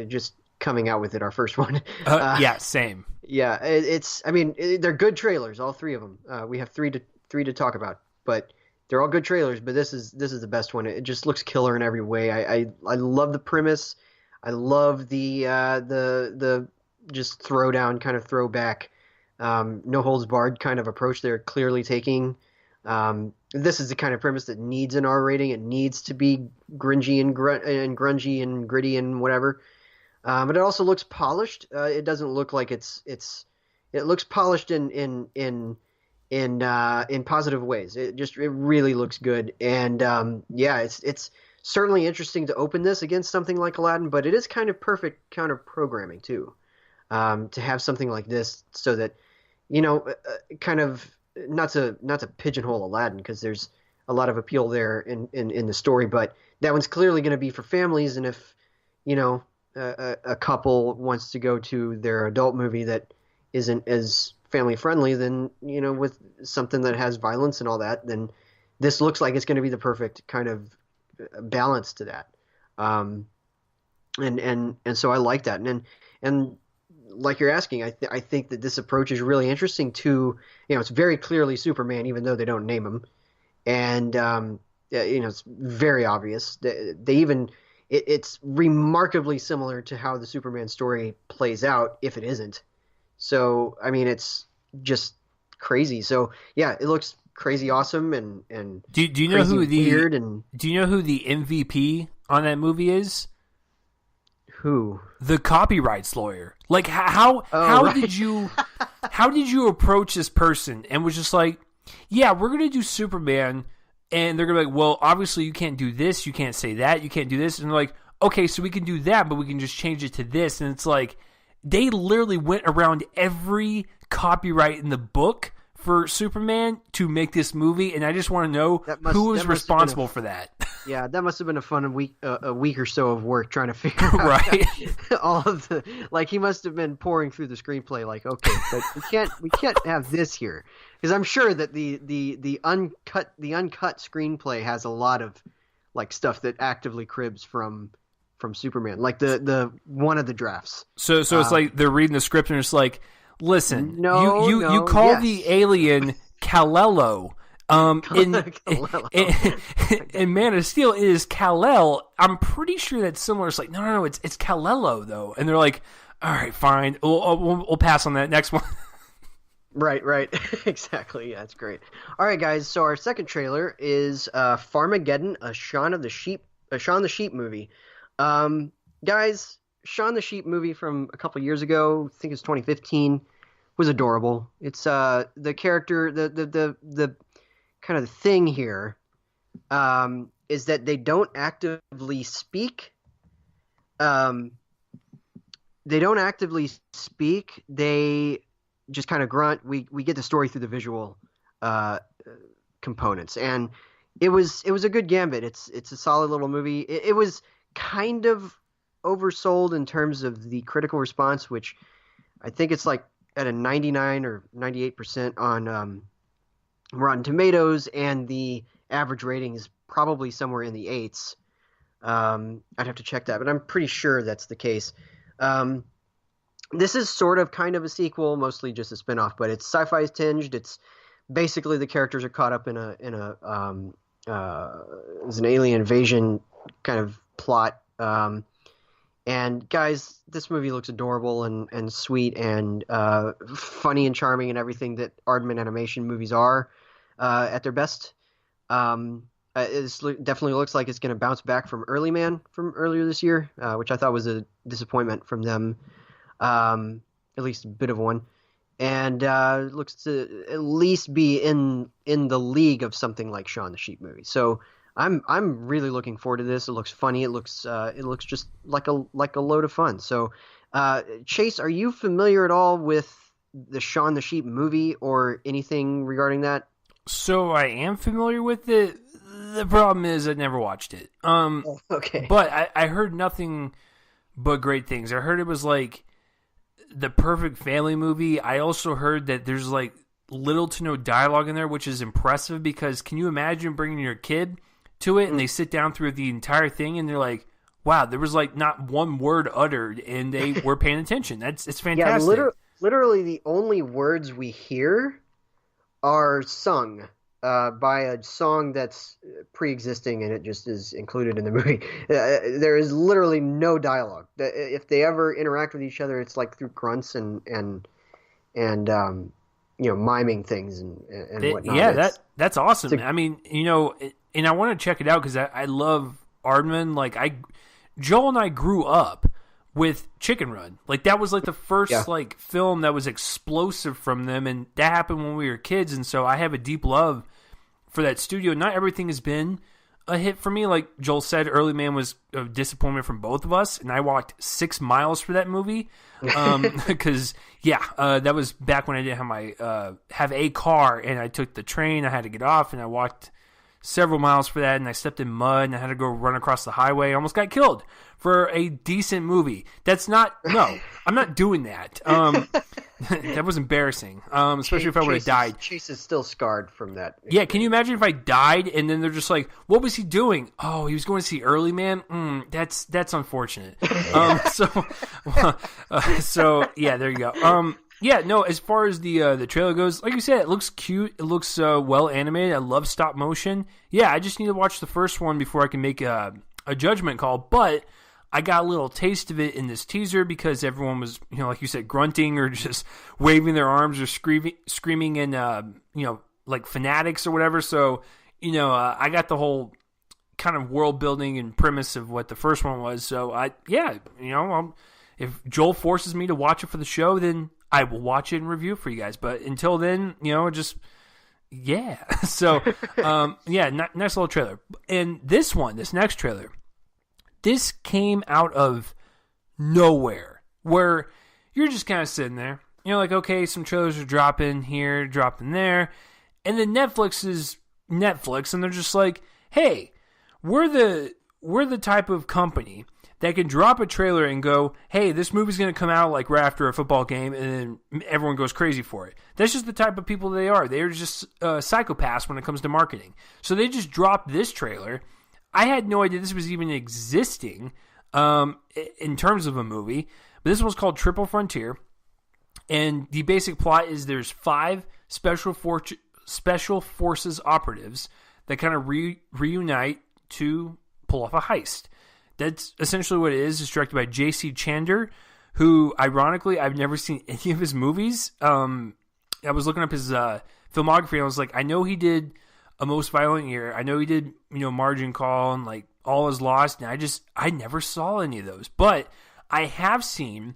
Just coming out with it, our first one. Yeah, same. Yeah, they're good trailers, all three of them. We have three to talk about, but they're all good trailers. But this is the best one. It just looks killer in every way. I love the premise. I love the just throwdown, kind of throwback, no holds barred kind of approach they're clearly taking. This is the kind of premise that needs an R rating. It needs to be grungy and grungy and gritty and whatever. But it also looks polished. It doesn't look like it looks polished in positive ways. It really looks good. And it's certainly interesting to open this against something like Aladdin, but it is kind of perfect counter programming too. To have something like this, so that kind of not to pigeonhole Aladdin, because there's a lot of appeal there in the story, but that one's clearly going to be for families, and if a couple wants to go to their adult movie that isn't as family friendly, then with something that has violence and all that, then this looks like it's going to be the perfect kind of balance to that. And so I like that, and like you're asking, I think that this approach is really interesting to, it's very clearly Superman, even though they don't name him. And, it's very obvious. It's remarkably similar to how the Superman story plays out, if it isn't. So, I mean, it's just crazy. So, yeah, it looks crazy awesome and do you know who weird and do you know who the MVP on that movie is? Who? The copyrights lawyer. Like how right. did you approach this person and was just like, yeah, we're gonna do Superman, and they're gonna be like, well, obviously you can't do this, you can't say that, you can't do this, and they're like, okay, so we can do that, but we can just change it to this, and it's like they literally went around every copyright in the book for Superman to make this movie, and I just want to know who was responsible for that. Yeah, that must have been a week or so of work trying to figure out right. all of the, like, he must have been pouring through the screenplay like, okay, but we can't have this here, because I'm sure that the uncut screenplay has a lot of like stuff that actively cribs from Superman, like the one of the drafts. So it's like they're reading the script and it's like, listen, you call the alien Kal-El. In Man of Steel, it is Kal-El. I'm pretty sure that's similar. It's like, no, it's Kal-El though. And they're like, all right, fine, we'll pass on that next one. Right, exactly. Yeah, that's great. All right, guys. So our second trailer is Farmageddon, a Shaun the Sheep movie. Guys, Shaun the Sheep movie from a couple years ago, I think it's 2015, was adorable. It's the character, the kind of the thing here is that they don't actively speak. They just kind of grunt. We get the story through the visual components, and it was a good gambit. It's a solid little movie. It was kind of oversold in terms of the critical response, which I think it's like at a 99 or 98% on Rotten Tomatoes, and the average rating is probably somewhere in the 8s. I'd have to check that, but I'm pretty sure that's the case. This is sort of kind of a sequel, mostly just a spinoff, but it's sci-fi tinged. It's basically the characters are caught up in an alien invasion kind of plot. And guys, this movie looks adorable and sweet and funny and charming and everything that Aardman animation movies are at their best. It definitely looks like it's going to bounce back from Early Man from earlier this year, which I thought was a disappointment from them, at least a bit of one. And looks to at least be in the league of something like Shaun the Sheep movie. So I'm really looking forward to this. It looks funny. It looks just like a load of fun. So, Chase, are you familiar at all with the Shaun the Sheep movie or anything regarding that? So I am familiar with it. The problem is I never watched it. Okay. But I heard nothing but great things. I heard it was like the perfect family movie. I also heard that there's like little to no dialogue in there, which is impressive because can you imagine bringing your kid to it and they sit down through the entire thing and they're like, wow, there was like not one word uttered and they were paying attention. It's fantastic. Yeah, literally the only words we hear are sung by a song that's pre-existing and it just is included in the movie. There is literally no dialogue. If they ever interact with each other, it's like through grunts and miming things and whatnot. Yeah, that's awesome. I mean, and I want to check it out because I love Aardman. Like Joel and I grew up with Chicken Run. Like that was like the first like film that was explosive from them, and that happened when we were kids. And so I have a deep love for that studio. Not everything has been a hit for me. Like Joel said, Early Man was a disappointment from both of us, and I walked 6 miles for that movie because that was back when I didn't have my have a car, and I took the train. I had to get off, and I walked several miles for that, and I stepped in mud, and I had to go run across the highway. I almost got killed for a decent movie. I'm not doing that. That was embarrassing, especially if I would have died. Chase is still scarred from that. Yeah, can you imagine if I died, and then they're just like, what was he doing? Oh, he was going to see Early Man? That's unfortunate. So yeah, there you go. Yeah, no, as far as the trailer goes, like you said, it looks cute. It looks well animated. I love stop motion. Yeah, I just need to watch the first one before I can make a judgment call. But I got a little taste of it in this teaser because everyone was, like you said, grunting or just waving their arms or screaming in, like fanatics or whatever. So, I got the whole kind of world building and premise of what the first one was. So if Joel forces me to watch it for the show, then I will watch it and review it for you guys. But until then, just yeah. So nice little trailer. And this next trailer, this came out of nowhere, where you're just kind of sitting there. Like, okay, some trailers are dropping here, dropping there, and then Netflix is Netflix, and they're just like, hey, we're the type of company that can drop a trailer and go, hey, this movie's going to come out like right after a football game, and then everyone goes crazy for it. That's just the type of people they are. They're just psychopaths when it comes to marketing. So they just dropped this trailer. I had no idea this was even existing in terms of a movie, but this one's called Triple Frontier. And the basic plot is there's 5 special forces operatives that kind of reunite to pull off a heist. That's essentially what it is. It's directed by J.C. Chander, who, ironically, I've never seen any of his movies. I was looking up his filmography, and I was like, I know he did A Most Violent Year. I know he did, Margin Call and like All Is Lost. And I never saw any of those, but I have seen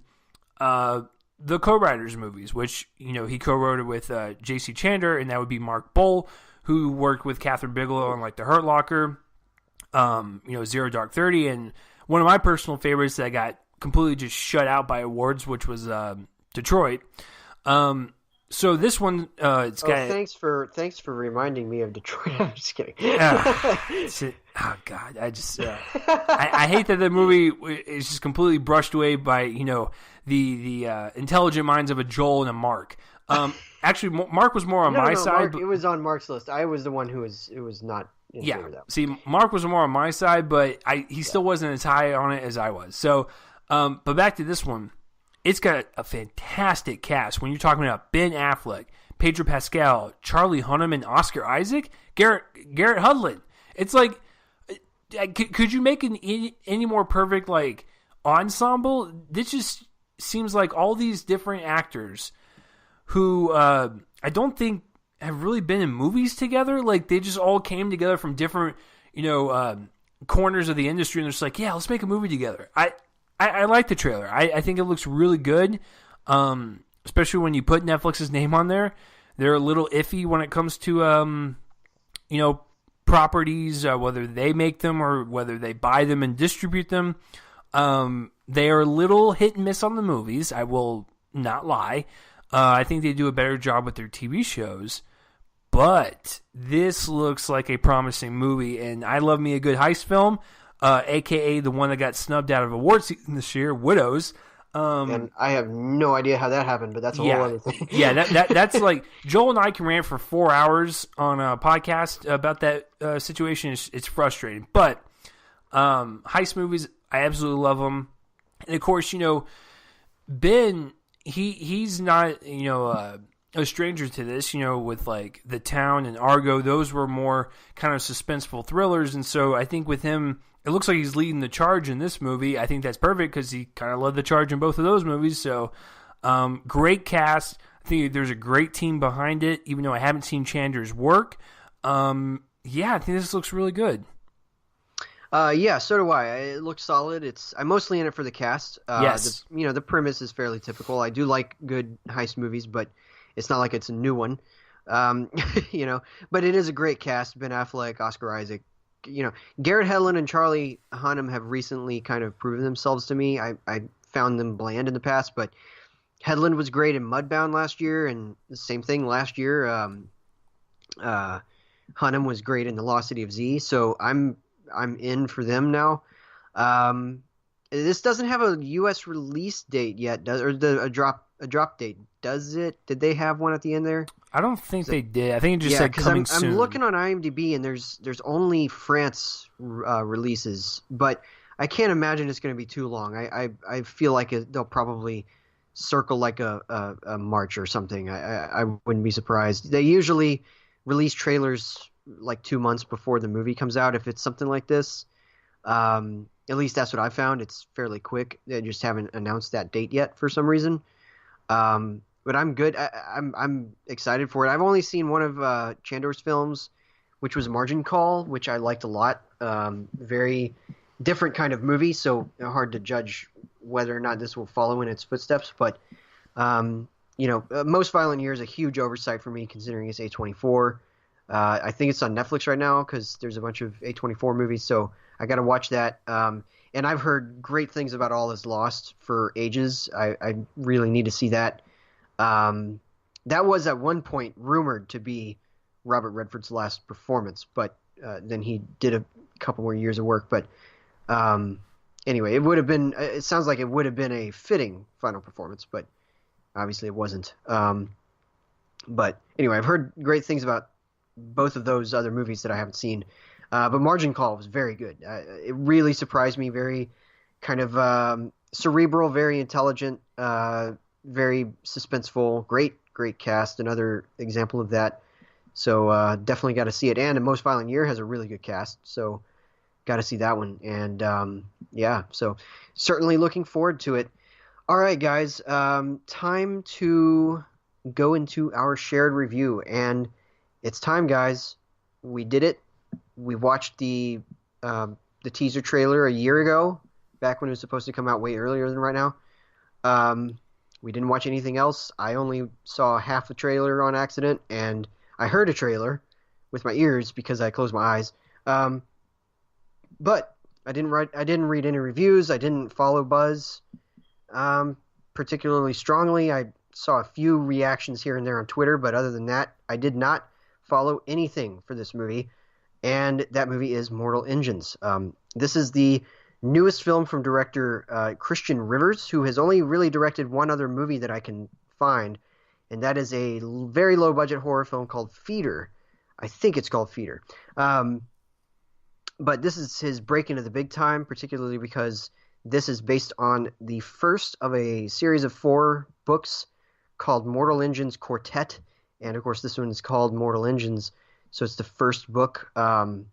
the Co-Writers movies, which, he co-wrote it with J.C. Chander, and that would be Mark Bowl, who worked with Catherine Bigelow on like The Hurt Locker, Zero Dark 30, and one of my personal favorites that got completely just shut out by awards, which was Detroit. So this one, it's got. Thanks for reminding me of Detroit. I'm just kidding. Oh God, I hate that the movie is just completely brushed away by the intelligent minds of a Joel and a Mark. Actually, Mark was more on my side. It was on Mark's list. I was the one who was not. See, Mark was more on my side, but he still wasn't as high on it as I was. So, but back to this one. It's got a fantastic cast. When you're talking about Ben Affleck, Pedro Pascal, Charlie Hunnam, and Oscar Isaac, Garrett Hudlin. It's like, could you make any more perfect like ensemble? This just seems like all these different actors who I don't think have really been in movies together. Like they just all came together from different corners of the industry, and they're just like, yeah, let's make a movie together. I like the trailer. I think it looks really good, especially when you put Netflix's name on there. They're a little iffy when it comes to, properties, whether they make them or whether they buy them and distribute them. They are a little hit and miss on the movies. I will not lie. I think they do a better job with their TV shows. But this looks like a promising movie, and I love me a good heist film. A.K.A. the one that got snubbed out of award season this year, Widows. And I have no idea how that happened, but that's a whole other thing. Yeah, that's like Joel and I can rant for 4 hours on a podcast about that situation. It's frustrating, but heist movies, I absolutely love them. And of course, Ben, he's not a stranger to this. With like The Town and Argo, those were more kind of suspenseful thrillers, and so I think with him, it looks like he's leading the charge in this movie. I think that's perfect because he kind of led the charge in both of those movies. So, great cast. I think there's a great team behind it, even though I haven't seen Chander's work. I think this looks really good. So do I. It looks solid. I'm mostly in it for the cast. Yes. The premise is fairly typical. I do like good heist movies, but it's not like it's a new one. But it is a great cast. Ben Affleck, Oscar Isaac. Garrett Hedlund and Charlie Hunnam have recently kind of proven themselves to me. I found them bland in the past, but Hedlund was great in Mudbound last year, and the same thing last year. Hunnam was great in The Lost City of Z, so I'm in for them now. This doesn't have a U.S. release date yet, a drop date, does it? Did they have one at the end there? I don't think they did. I think it just said coming soon. I'm looking on IMDb, and there's only France releases, but I can't imagine it's going to be too long. I feel like they'll probably circle like a March or something. I wouldn't be surprised. They usually release trailers like 2 months before the movie comes out if it's something like this. At least that's what I found. It's fairly quick. They just haven't announced that date yet for some reason. But I'm good. I'm excited for it. I've only seen one of Chandor's films, which was Margin Call, which I liked a lot. Very different kind of movie, so hard to judge whether or not this will follow in its footsteps. But Most Violent Year is a huge oversight for me, considering it's A24. I think it's on Netflix right now because there's a bunch of A24 movies, so I got to watch that. And I've heard great things about All Is Lost for ages. I really need to see that. That was at one point rumored to be Robert Redford's last performance, but then he did a couple more years of work. But anyway, it would have been. It sounds like it would have been a fitting final performance, but obviously it wasn't. But anyway, I've heard great things about both of those other movies that I haven't seen. But Margin Call was very good. It really surprised me. Very kind of cerebral, very intelligent, very suspenseful. Great cast. Another example of that. So definitely got to see it. And The Most Violent Year has a really good cast. So got to see that one. And so certainly looking forward to it. All right, guys. Time to go into our shared review. And it's time, guys. We did it. We watched the teaser trailer a year ago, back when it was supposed to come out way earlier than right now. We didn't watch anything else. I only saw half the trailer on accident, and I heard a trailer with my ears because I closed my eyes. But I didn't read any reviews. I didn't follow Buzz particularly strongly. I saw a few reactions here and there on Twitter, but other than that, I did not follow anything for this movie. And that movie is Mortal Engines. This is the newest film from director Christian Rivers, who has only really directed one other movie that I can find, and that is a very low-budget horror film called Feeder. I think it's called Feeder. But this is his break into the big time, particularly because this is based on the first of a series of 4 books called Mortal Engines Quartet. And, of course, this one is called Mortal Engines. So it's the first book, and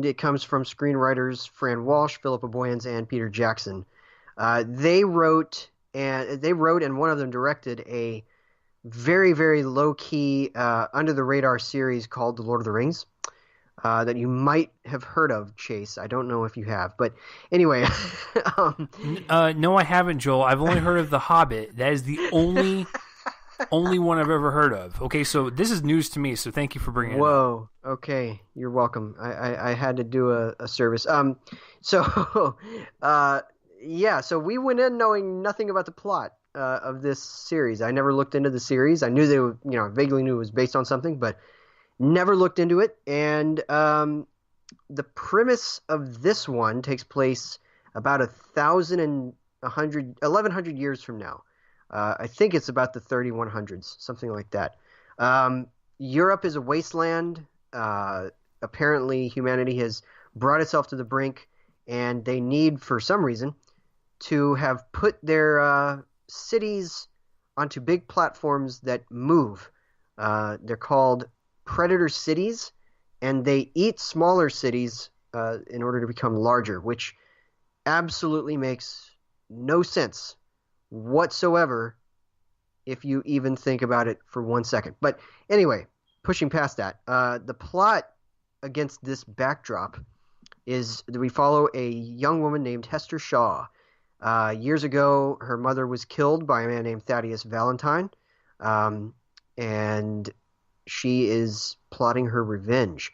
it comes from screenwriters Fran Walsh, Philippa Boyens, and Peter Jackson. They wrote and one of them directed a very, very low-key, under-the-radar series called The Lord of the Rings that you might have heard of, Chase. I don't know if you have, but anyway. No, I haven't, Joel. I've only heard of The Hobbit. That is the only one I've ever heard of. Okay, so this is news to me, so thank you for bringing it up. Whoa, okay, you're welcome. I had to do a service. So we went in knowing nothing about the plot of this series. I never looked into the series. I knew vaguely knew it was based on something, but never looked into it. And the premise of this one takes place about 1,100 years from now. I think it's about the 3100s, something like that. Europe is a wasteland. Apparently, humanity has brought itself to the brink, and they need, for some reason, to have put their cities onto big platforms that move. They're called predator cities, and they eat smaller cities in order to become larger, which absolutely makes no sense whatsoever if you even think about it for 1 second. But anyway, pushing past that, the plot against this backdrop is that we follow a young woman named Hester Shaw. Years ago, her mother was killed by a man named Thaddeus Valentine, and she is plotting her revenge.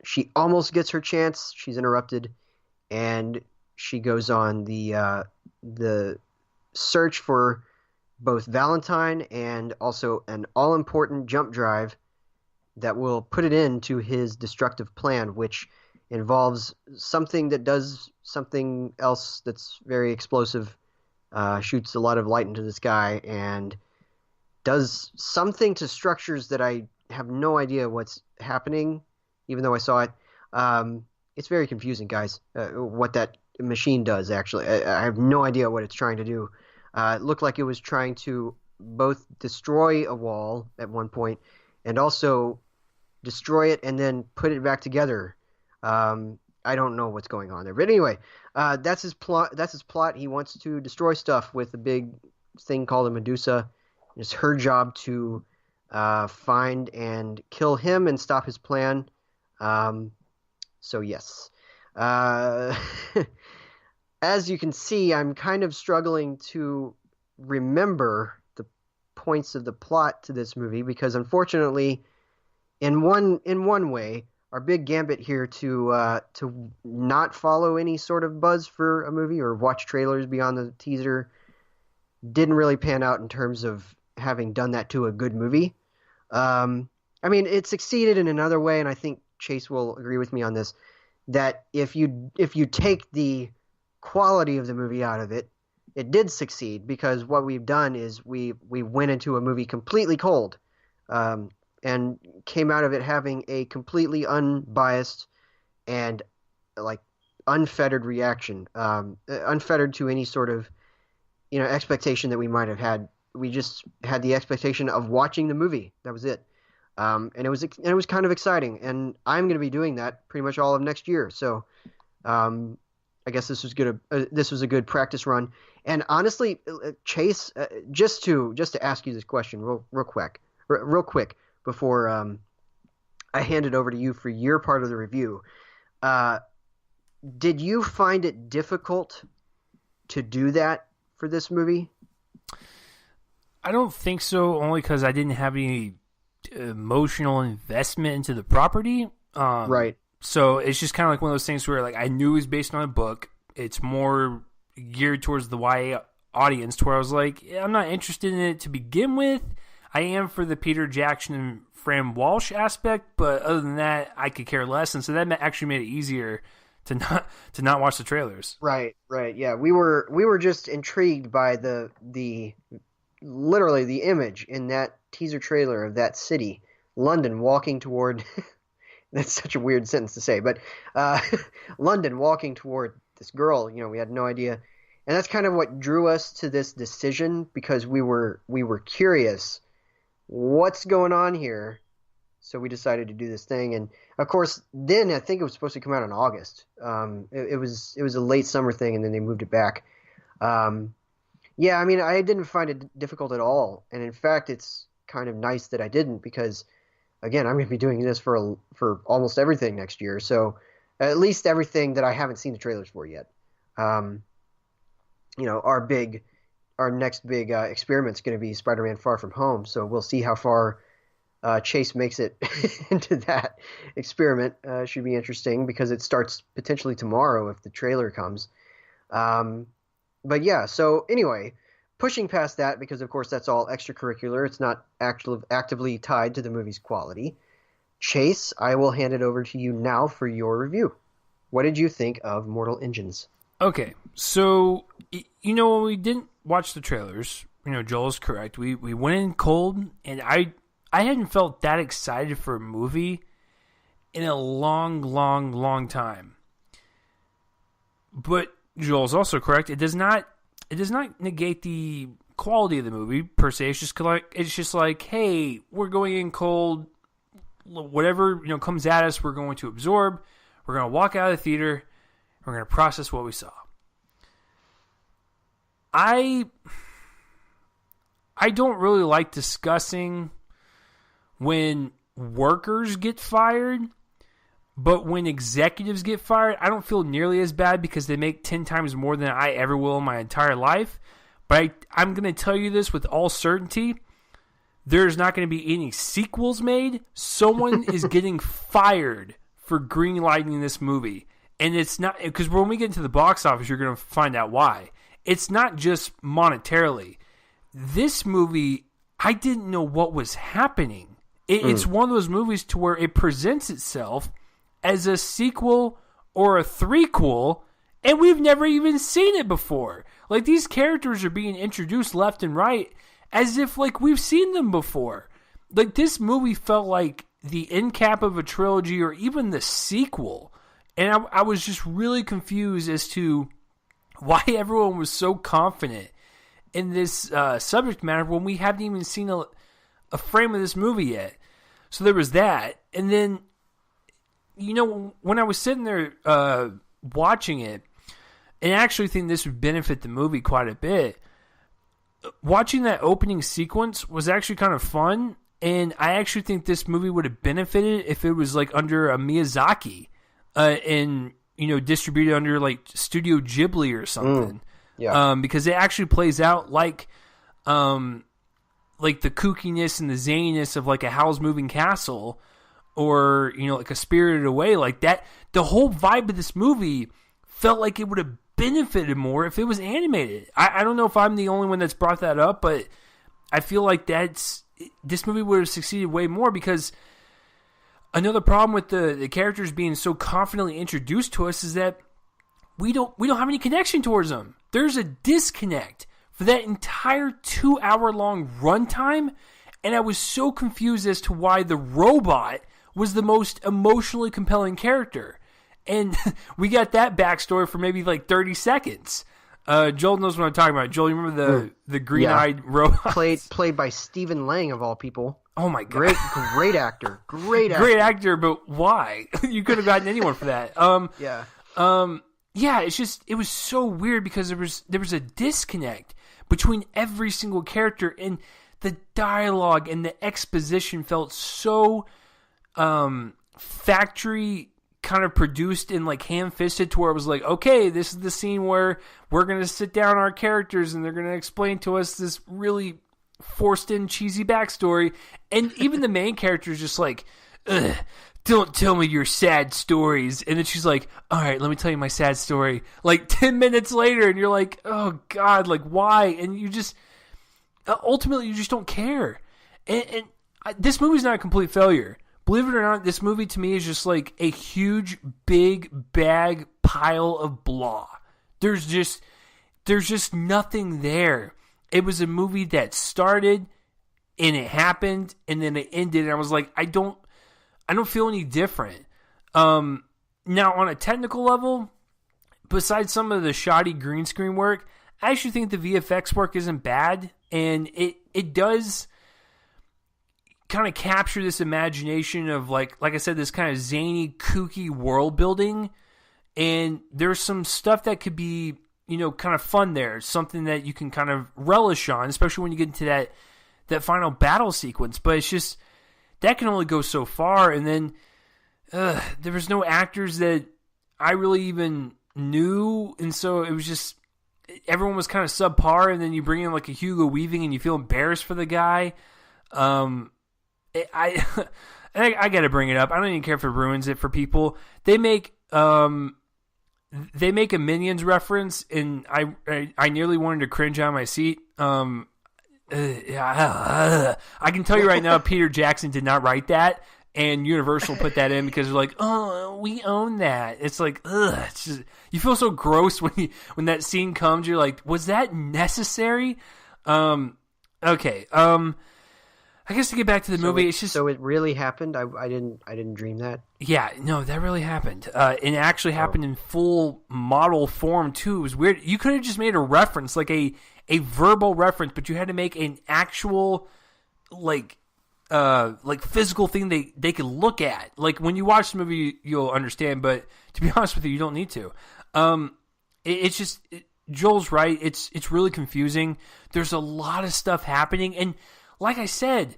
She almost gets her chance. She's interrupted, and she goes on the search for both Valentine and also an all-important jump drive that will put it into his destructive plan, which involves something that does something else that's very explosive, shoots a lot of light into the sky, and does something to structures that I have no idea what's happening, even though I saw it. It's very confusing, guys, what that machine does, actually. I have no idea what it's trying to do. It looked like it was trying to both destroy a wall at one point and also destroy it and then put it back together. I don't know what's going on there. But anyway, that's his plot. He wants to destroy stuff with a big thing called a Medusa. It's her job to find and kill him and stop his plan. So yes. Uh, as you can see, I'm kind of struggling to remember the points of the plot to this movie because, unfortunately, in one way, our big gambit here to not follow any sort of buzz for a movie or watch trailers beyond the teaser didn't really pan out in terms of having done that to a good movie. I mean, it succeeded in another way, and I think Chase will agree with me on this, that if you take the quality of the movie out of it, it did succeed because what we've done is we went into a movie completely cold, and came out of it having a completely unbiased and like unfettered reaction, unfettered to any sort of expectation that we might have had. We just had the expectation of watching the movie. That was it. And it was kind of exciting. And I'm going to be doing that pretty much all of next year. So I guess this was good. This was a good practice run. And honestly, Chase, just to ask you this question real quick before I hand it over to you for your part of the review. Did you find it difficult to do that for this movie? I don't think so, only because I didn't have any emotional investment into the property. Right. So it's just kind of like one of those things where like I knew it was based on a book. It's more geared towards the YA audience, to where I was like, yeah, I'm not interested in it to begin with. I am for the Peter Jackson and Fran Walsh aspect, but other than that, I could care less. And so that actually made it easier to not watch the trailers. Right. Yeah, we were just intrigued by the literally the image in that teaser trailer of that city, London, walking toward. That's such a weird sentence to say, but London walking toward this girl. We had no idea, and that's kind of what drew us to this decision because we were curious, what's going on here. So we decided to do this thing, and of course, then I think it was supposed to come out in August. It was a late summer thing, and then they moved it back. Yeah, I mean, I didn't find it difficult at all, and in fact, it's kind of nice that I didn't because, again, I'm going to be doing this for almost everything next year. So at least everything that I haven't seen the trailers for yet. Our next big experiment's going to be Spider-Man: Far From Home. So we'll see how far Chase makes it into that experiment. Should be interesting because it starts potentially tomorrow if the trailer comes. But yeah, so anyway, pushing past that because, of course, that's all extracurricular. It's not actively tied to the movie's quality. Chase, I will hand it over to you now for your review. What did you think of Mortal Engines? Okay, so, when we didn't watch the trailers, Joel's correct. We went in cold, and I hadn't felt that excited for a movie in a long, long, long time. But Joel's also correct. It does not negate the quality of the movie per se. It's just like, hey, we're going in cold. Whatever comes at us, we're going to absorb. We're going to walk out of the theater. We're going to process what we saw. I don't really like discussing when workers get fired. But when executives get fired, I don't feel nearly as bad because they make 10 times more than I ever will in my entire life. But I'm going to tell you this with all certainty. There's not going to be any sequels made. Someone is getting fired for greenlighting this movie. And it's not, because when we get into the box office, you're going to find out why. It's not just monetarily. This movie, I didn't know what was happening. It's one of those movies to where it presents itself as a sequel or a threequel, and we've never even seen it before. Like, these characters are being introduced left and right as if, like, we've seen them before. Like, this movie felt like the end cap of a trilogy or even the sequel. And I was just really confused as to why everyone was so confident in this subject matter when we haven't even seen a frame of this movie yet. So there was that. And then, when I was sitting there watching it, and I actually think this would benefit the movie quite a bit, watching that opening sequence was actually kind of fun. And I actually think this movie would have benefited if it was like under a Miyazaki, and distributed under like Studio Ghibli or something. Yeah. Because it actually plays out like the kookiness and the zaniness of like a Howl's Moving Castle, or like a Spirited Away, like that. The whole vibe of this movie felt like it would have benefited more if it was animated. I don't know if I'm the only one that's brought that up, but I feel like this movie would have succeeded way more, because another problem with the characters being so confidently introduced to us is that we don't have any connection towards them. There's a disconnect for that entire 2-hour long runtime, and I was so confused as to why the robot was the most emotionally compelling character. And we got that backstory for maybe like 30 seconds. Joel knows what I'm talking about. Joel, you remember the green-eyed robot? Played by Stephen Lang, of all people. Oh my god. Great actor. Great actor, but why? You could have gotten anyone for that. Yeah, it was so weird because there was a disconnect between every single character, and the dialogue and the exposition felt so factory kind of produced and like ham-fisted, to where it was like, okay, this is the scene where we're going to sit down our characters and they're going to explain to us this really forced in cheesy backstory. And even the main character is just like, ugh, don't tell me your sad stories. And then she's like, all right, let me tell you my sad story. Like 10 minutes later, and you're like, oh God, like why? And you just, ultimately you just don't care. And this movie's not a complete failure. Believe it or not, this movie to me is just like a huge, big bag pile of blah. There's just nothing there. It was a movie that started and it happened and then it ended, and I was like, I don't feel any different. Now on a technical level, besides some of the shoddy green screen work, I actually think the VFX work isn't bad, and it does kind of capture this imagination of like I said, this kind of zany, kooky world building, and there's some stuff that could be, kind of fun there, something that you can kind of relish on, especially when you get into that final battle sequence. But it's just, that can only go so far, and then there was no actors that I really even knew, and so it was just, everyone was kind of subpar, and then you bring in like a Hugo Weaving and you feel embarrassed for the guy. I gotta bring it up. I don't even care if it ruins it for people. They make a Minions reference, and I nearly wanted to cringe on my seat. I can tell you right now, Peter Jackson did not write that, and Universal put that in because they're like, oh, we own that. It's like, ugh. It's just, you feel so gross when that scene comes. You're like, was that necessary? Okay. I guess to get back to the movie, it's just, so it really happened. I didn't dream that. Yeah, no, that really happened. And it actually happened in full model form too. It was weird. You could have just made a reference, like a verbal reference, but you had to make an actual like physical thing they could look at. Like when you watch the movie, you'll understand. But to be honest with you don't need to. It's just Joel's right. It's really confusing. There's a lot of stuff happening, and like I said,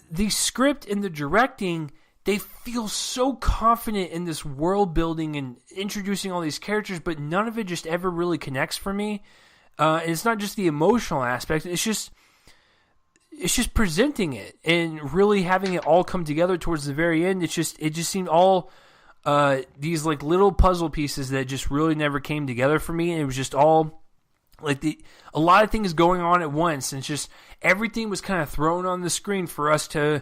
the script and the directing, they feel so confident in this world building and introducing all these characters, but none of it just ever really connects for me. And it's not just the emotional aspect; it's just presenting it and really having it all come together towards the very end. It just seemed all these like little puzzle pieces that just really never came together for me, and it was just all like a lot of things going on at once, and it's just everything was kind of thrown on the screen for us to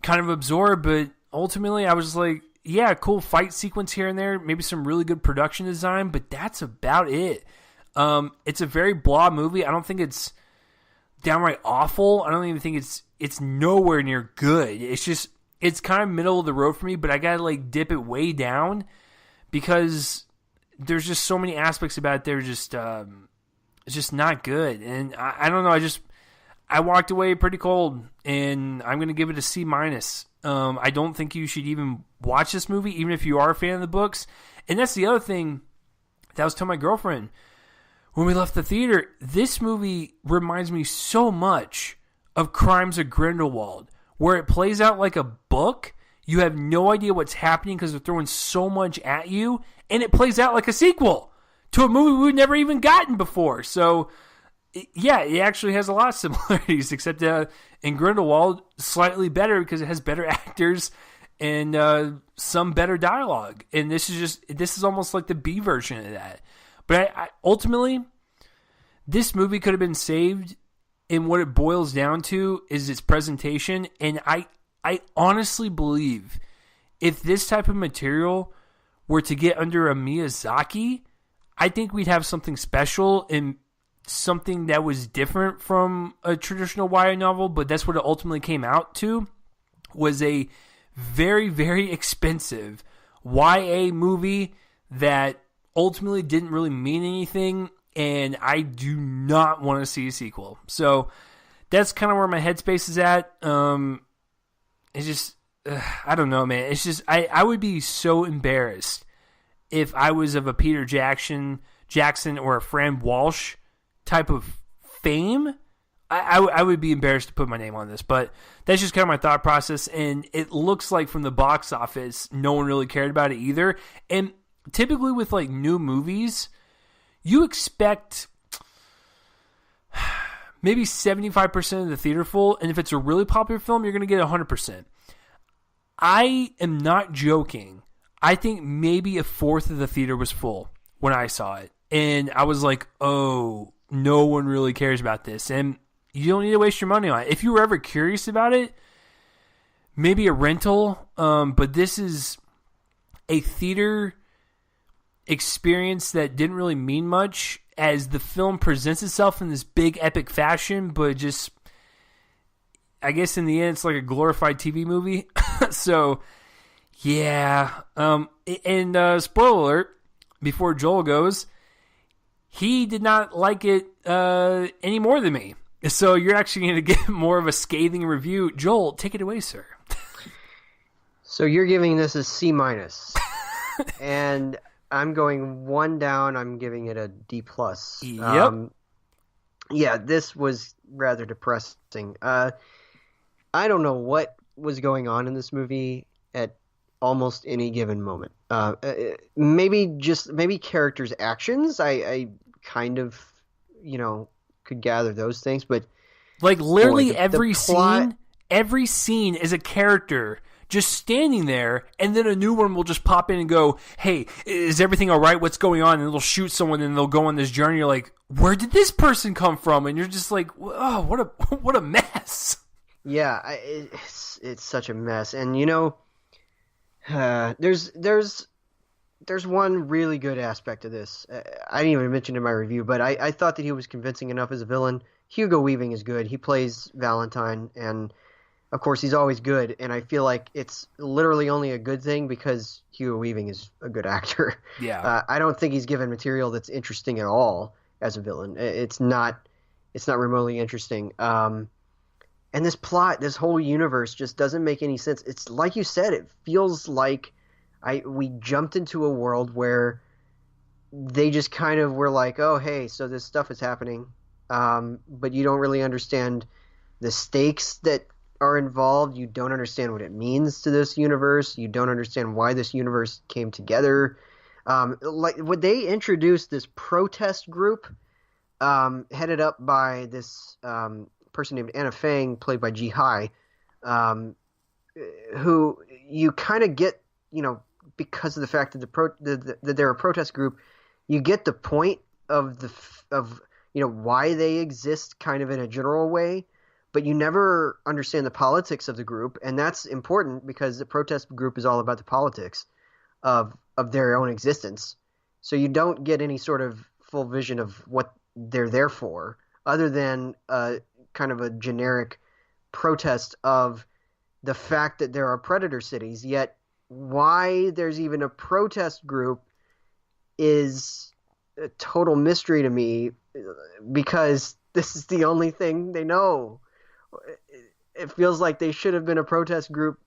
kind of absorb. But ultimately, I was like, yeah, cool fight sequence here and there, maybe some really good production design, but that's about it. It's a very blah movie. I don't think it's downright awful. I don't even think it's nowhere near good. It's kind of middle of the road for me, but I gotta like dip it way down because there's just so many aspects about it. They're just it's just not good, and I don't know. I walked away pretty cold, and I'm going to give it a C-. I don't think you should even watch this movie, even if you are a fan of the books. And that's the other thing that I was telling my girlfriend when we left the theater. This movie reminds me so much of Crimes of Grindelwald, where it plays out like a book. You have no idea what's happening because they're throwing so much at you, and it plays out like a sequel to a movie we've never even gotten before. So, yeah, it actually has a lot of similarities, except in Grindelwald, slightly better because it has better actors and some better dialogue. And this is almost like the B version of that. But I ultimately, this movie could have been saved, and what it boils down to is its presentation. And I honestly believe if this type of material were to get under a Miyazaki, I think we'd have something special and something that was different from a traditional YA novel, but that's what it ultimately came out to, was a very, very expensive YA movie that ultimately didn't really mean anything, and I do not want to see a sequel. So that's kind of where my headspace is at. It's just, I don't know, man. It's just, I would be so embarrassed if I was of a Peter Jackson or a Fran Walsh type of fame. I would be embarrassed to put my name on this, but that's just kind of my thought process. And it looks like from the box office, no one really cared about it either. And typically with like new movies, you expect maybe 75% of the theater full, and if it's a really popular film, you're going to get 100%. I am not joking. I think maybe a fourth of the theater was full when I saw it. And I was like, oh, no one really cares about this. And you don't need to waste your money on it. If you were ever curious about it, maybe a rental. But this is a theater experience that didn't really mean much, as the film presents itself in this big epic fashion, but just, I guess in the end, it's like a glorified TV movie. So, yeah. And spoiler alert, before Joel goes, he did not like it any more than me. So you're actually going to get more of a scathing review. Joel, take it away, sir. So you're giving this a C-, and I'm going one down. I'm giving it a D+. Yep. Yeah, this was rather depressing. I don't know what was going on in this movie at almost any given moment. Maybe characters' actions. I kind of, could gather those things, but like literally every scene is a character just standing there, and then a new one will just pop in and go, hey, is everything all right? What's going on? And they'll shoot someone, and they'll go on this journey. You're like, where did this person come from? And you're just like, oh, what a mess. Yeah, it's such a mess. And there's one really good aspect of this. I didn't even mention in my review, but I thought that he was convincing enough as a villain. Hugo Weaving is good. He plays Valentine, and of course he's always good. And I feel like it's literally only a good thing because Hugo Weaving is a good actor. Yeah. I don't think he's given material that's interesting at all as a villain. It's not remotely interesting. And this plot, this whole universe just doesn't make any sense. It's like you said, it feels like we jumped into a world where they just kind of were like, oh, hey, so this stuff is happening. But you don't really understand the stakes that are involved. You don't understand what it means to this universe. You don't understand why this universe came together. Like when they introduced this protest group, headed up by this person named Anna Fang, played by Ji Hai, who you kind of get, because of the fact that that they're a protest group, you get the point of why they exist kind of in a general way, but you never understand the politics of the group, and that's important because the protest group is all about the politics of their own existence. So you don't get any sort of full vision of what they're there for, other than kind of a generic protest of the fact that there are predator cities. Yet why there's even a protest group is a total mystery to me, because this is the only thing they know. It feels like they should have been a protest group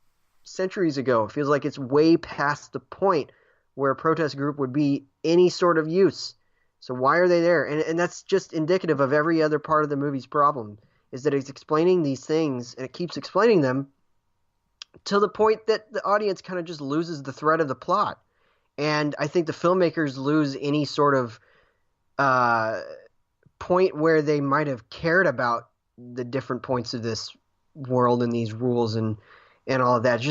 centuries ago. It feels like it's way past the point where a protest group would be any sort of use. So why are they there? And that's just indicative of every other part of the movie's problem. is that it's explaining these things, and it keeps explaining them to the point that the audience kind of just loses the thread of the plot. And I think the filmmakers lose any sort of uh, point where they might have cared about the different points of this world and these rules and all of that.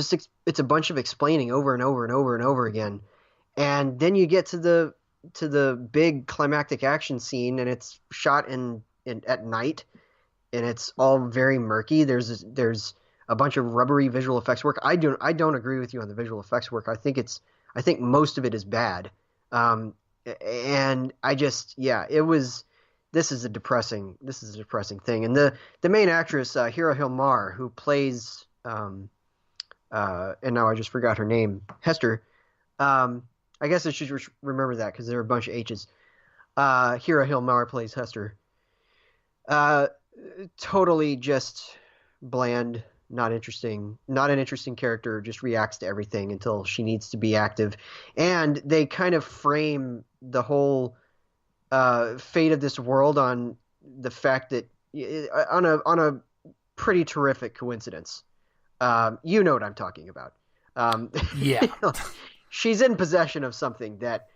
It's a bunch of explaining over and over and over and over again. And then you get to the big climactic action scene, and it's shot in at night, and it's all very murky. There's a bunch of rubbery visual effects work. I don't agree with you on the visual effects work. I think most of it is bad. And I just, yeah, this is a depressing thing. And the main actress, Hira Hilmar, who plays and now I just forgot her name, Hester. I guess I should remember that because there are a bunch of H's. Hira Hilmar plays Hester. Totally just bland, not interesting, not an interesting character, just reacts to everything until she needs to be active. And they kind of frame the whole fate of this world on the fact that on a pretty terrific coincidence. You know what I'm talking about. Yeah. She's in possession of something that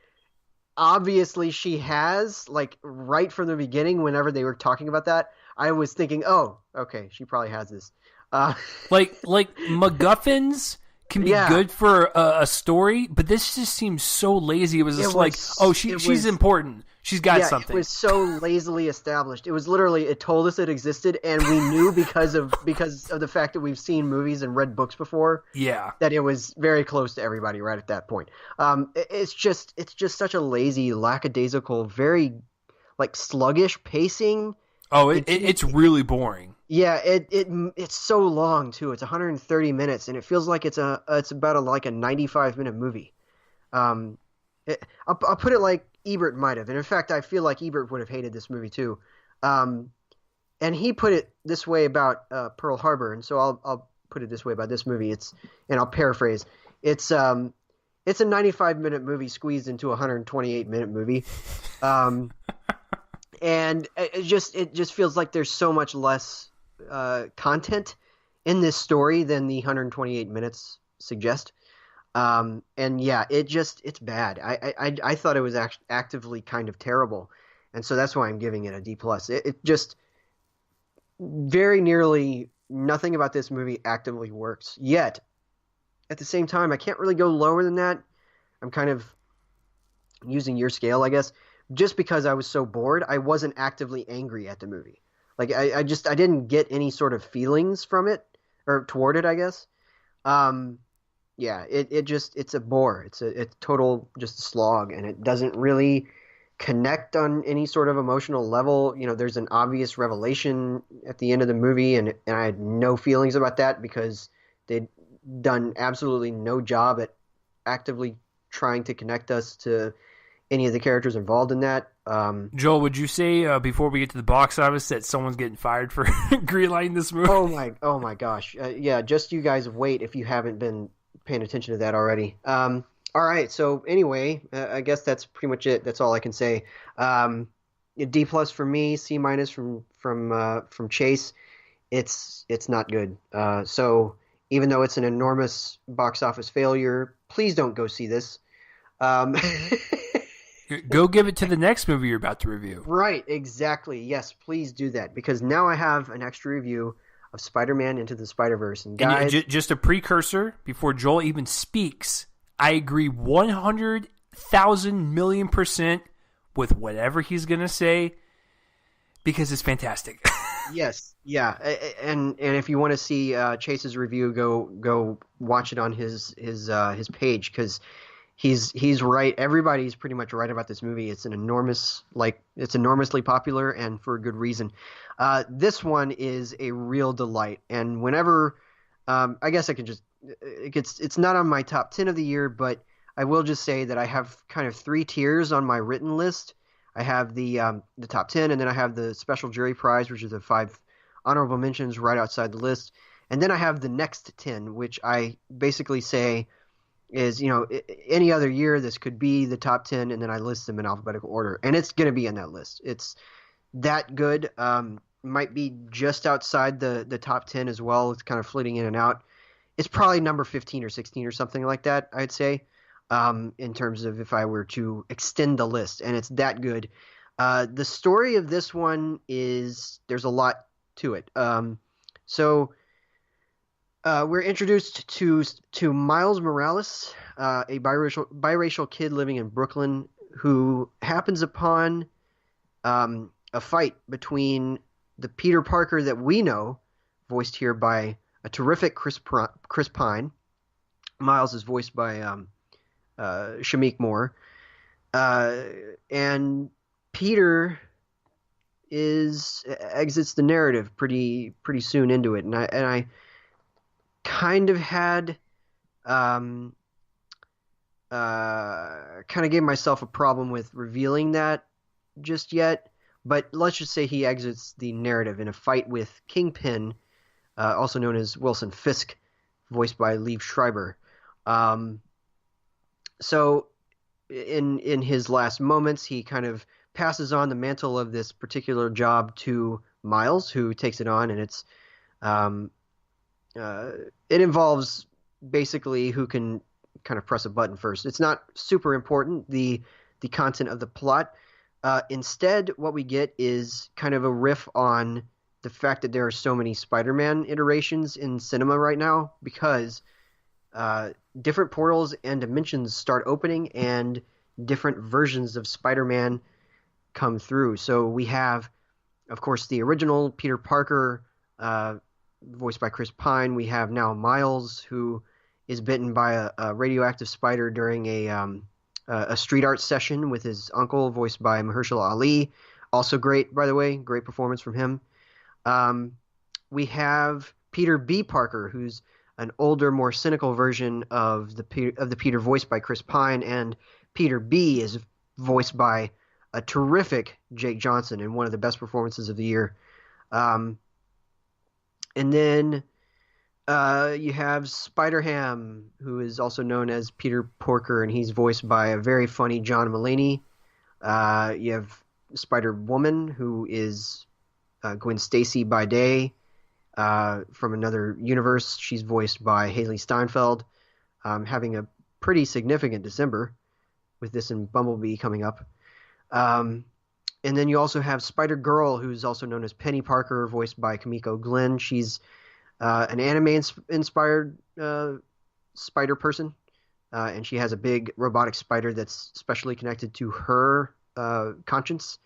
obviously she has, like right from the beginning. Whenever they were talking about that, I was thinking, oh, okay, she probably has this. Like MacGuffins can be good for a story, but this just seems so lazy. It was just she's important. She's got something. It was so lazily established. It was literally, it told us it existed, and we knew because of the fact that we've seen movies and read books before. Yeah, that it was very close to everybody right at that point. It's just such a lazy, lackadaisical, very like sluggish pacing. Oh, it's really boring. Yeah, it's so long too. It's 130 minutes, and it feels like it's about a 95-minute movie. I'll put it like Ebert might have, and in fact, I feel like Ebert would have hated this movie too. And he put it this way about Pearl Harbor, and so I'll put it this way about this movie. And I'll paraphrase. It's a 95-minute movie squeezed into a 128-minute movie. And it just feels like there's so much less content in this story than the 128 minutes suggest. And yeah, it's bad. I thought it was actively kind of terrible, and so that's why I'm giving it a D+. It just very nearly nothing about this movie actively works. Yet, at the same time, I can't really go lower than that. I'm kind of using your scale, I guess. Just because I was so bored, I wasn't actively angry at the movie. Like I didn't get any sort of feelings from it or toward it, I guess. Yeah, it's a bore. It's total just a slog, and it doesn't really connect on any sort of emotional level. You know, there's an obvious revelation at the end of the movie, and I had no feelings about that because they'd done absolutely no job at actively trying to connect us to any of the characters involved in that. Joel, would you say before we get to the box office that someone's getting fired for greenlighting this movie? Oh my gosh! Yeah, just you guys wait if you haven't been paying attention to that already. All right. So anyway, I guess that's pretty much it. That's all I can say. D+ for me, C- from Chase. It's not good. So even though it's an enormous box office failure, please don't go see this. Go give it to the next movie you're about to review. Right, exactly. Yes, please do that, because now I have an extra review of Spider-Man Into the Spider-Verse. And guys, just a precursor before Joel even speaks, I agree 100,000 million % with whatever he's going to say because it's fantastic. Yes, yeah. And if you want to see Chase's review, go watch it on his page, because he's right. Everybody's pretty much right about this movie. It's enormously popular, and for a good reason. This one is a real delight, and whenever I guess I can just it's not on my top 10 of the year, but I will just say that I have kind of 3 tiers on my written list. I have the top 10, and then I have the special jury prize, which is the 5 honorable mentions right outside the list, and then I have the next 10, which I basically say is, any other year this could be the top 10, and then I list them in alphabetical order, and it's going to be in that list. It's that good. might be just outside the top 10 as well. It's kind of flitting in and out. It's probably number 15 or 16 or something like that, I'd say, in terms of if I were to extend the list, and it's that good. The story of this one is there's a lot to it. So we're introduced to Miles Morales, a biracial kid living in Brooklyn who happens upon a fight between the Peter Parker that we know, voiced here by a terrific Chris Pine. Miles is voiced by Shamik Moore, and Peter exits the narrative pretty soon into it, and I kind of had kind of gave myself a problem with revealing that just yet, but let's just say he exits the narrative in a fight with Kingpin, also known as Wilson Fisk, voiced by Liev Schreiber. So in his last moments, he kind of passes on the mantle of this particular job to Miles, who takes it on, and it involves basically who can kind of press a button first. It's not super important, the content of the plot. Instead, what we get is kind of a riff on the fact that there are so many Spider-Man iterations in cinema right now, because different portals and dimensions start opening and different versions of Spider-Man come through. So we have, of course, the original Peter Parker, voiced by Chris Pine. We have now Miles, who is bitten by a radioactive spider during a street art session with his uncle, voiced by Mahershala Ali. Also great, by the way, great performance from him. We have Peter B. Parker, who's an older, more cynical version of the Peter voiced by Chris Pine, and Peter B. is voiced by a terrific Jake Johnson in one of the best performances of the year. And then you have Spider-Ham, who is also known as Peter Porker, and he's voiced by a very funny John Mulaney. You have Spider-Woman, who is Gwen Stacy by day from another universe. She's voiced by Haley Steinfeld, having a pretty significant December with this and Bumblebee coming up. And then you also have Spider-Girl, who's also known as Penny Parker, voiced by Kimiko Glenn. She's an anime-inspired spider person, and she has a big robotic spider that's specially connected to her conscience.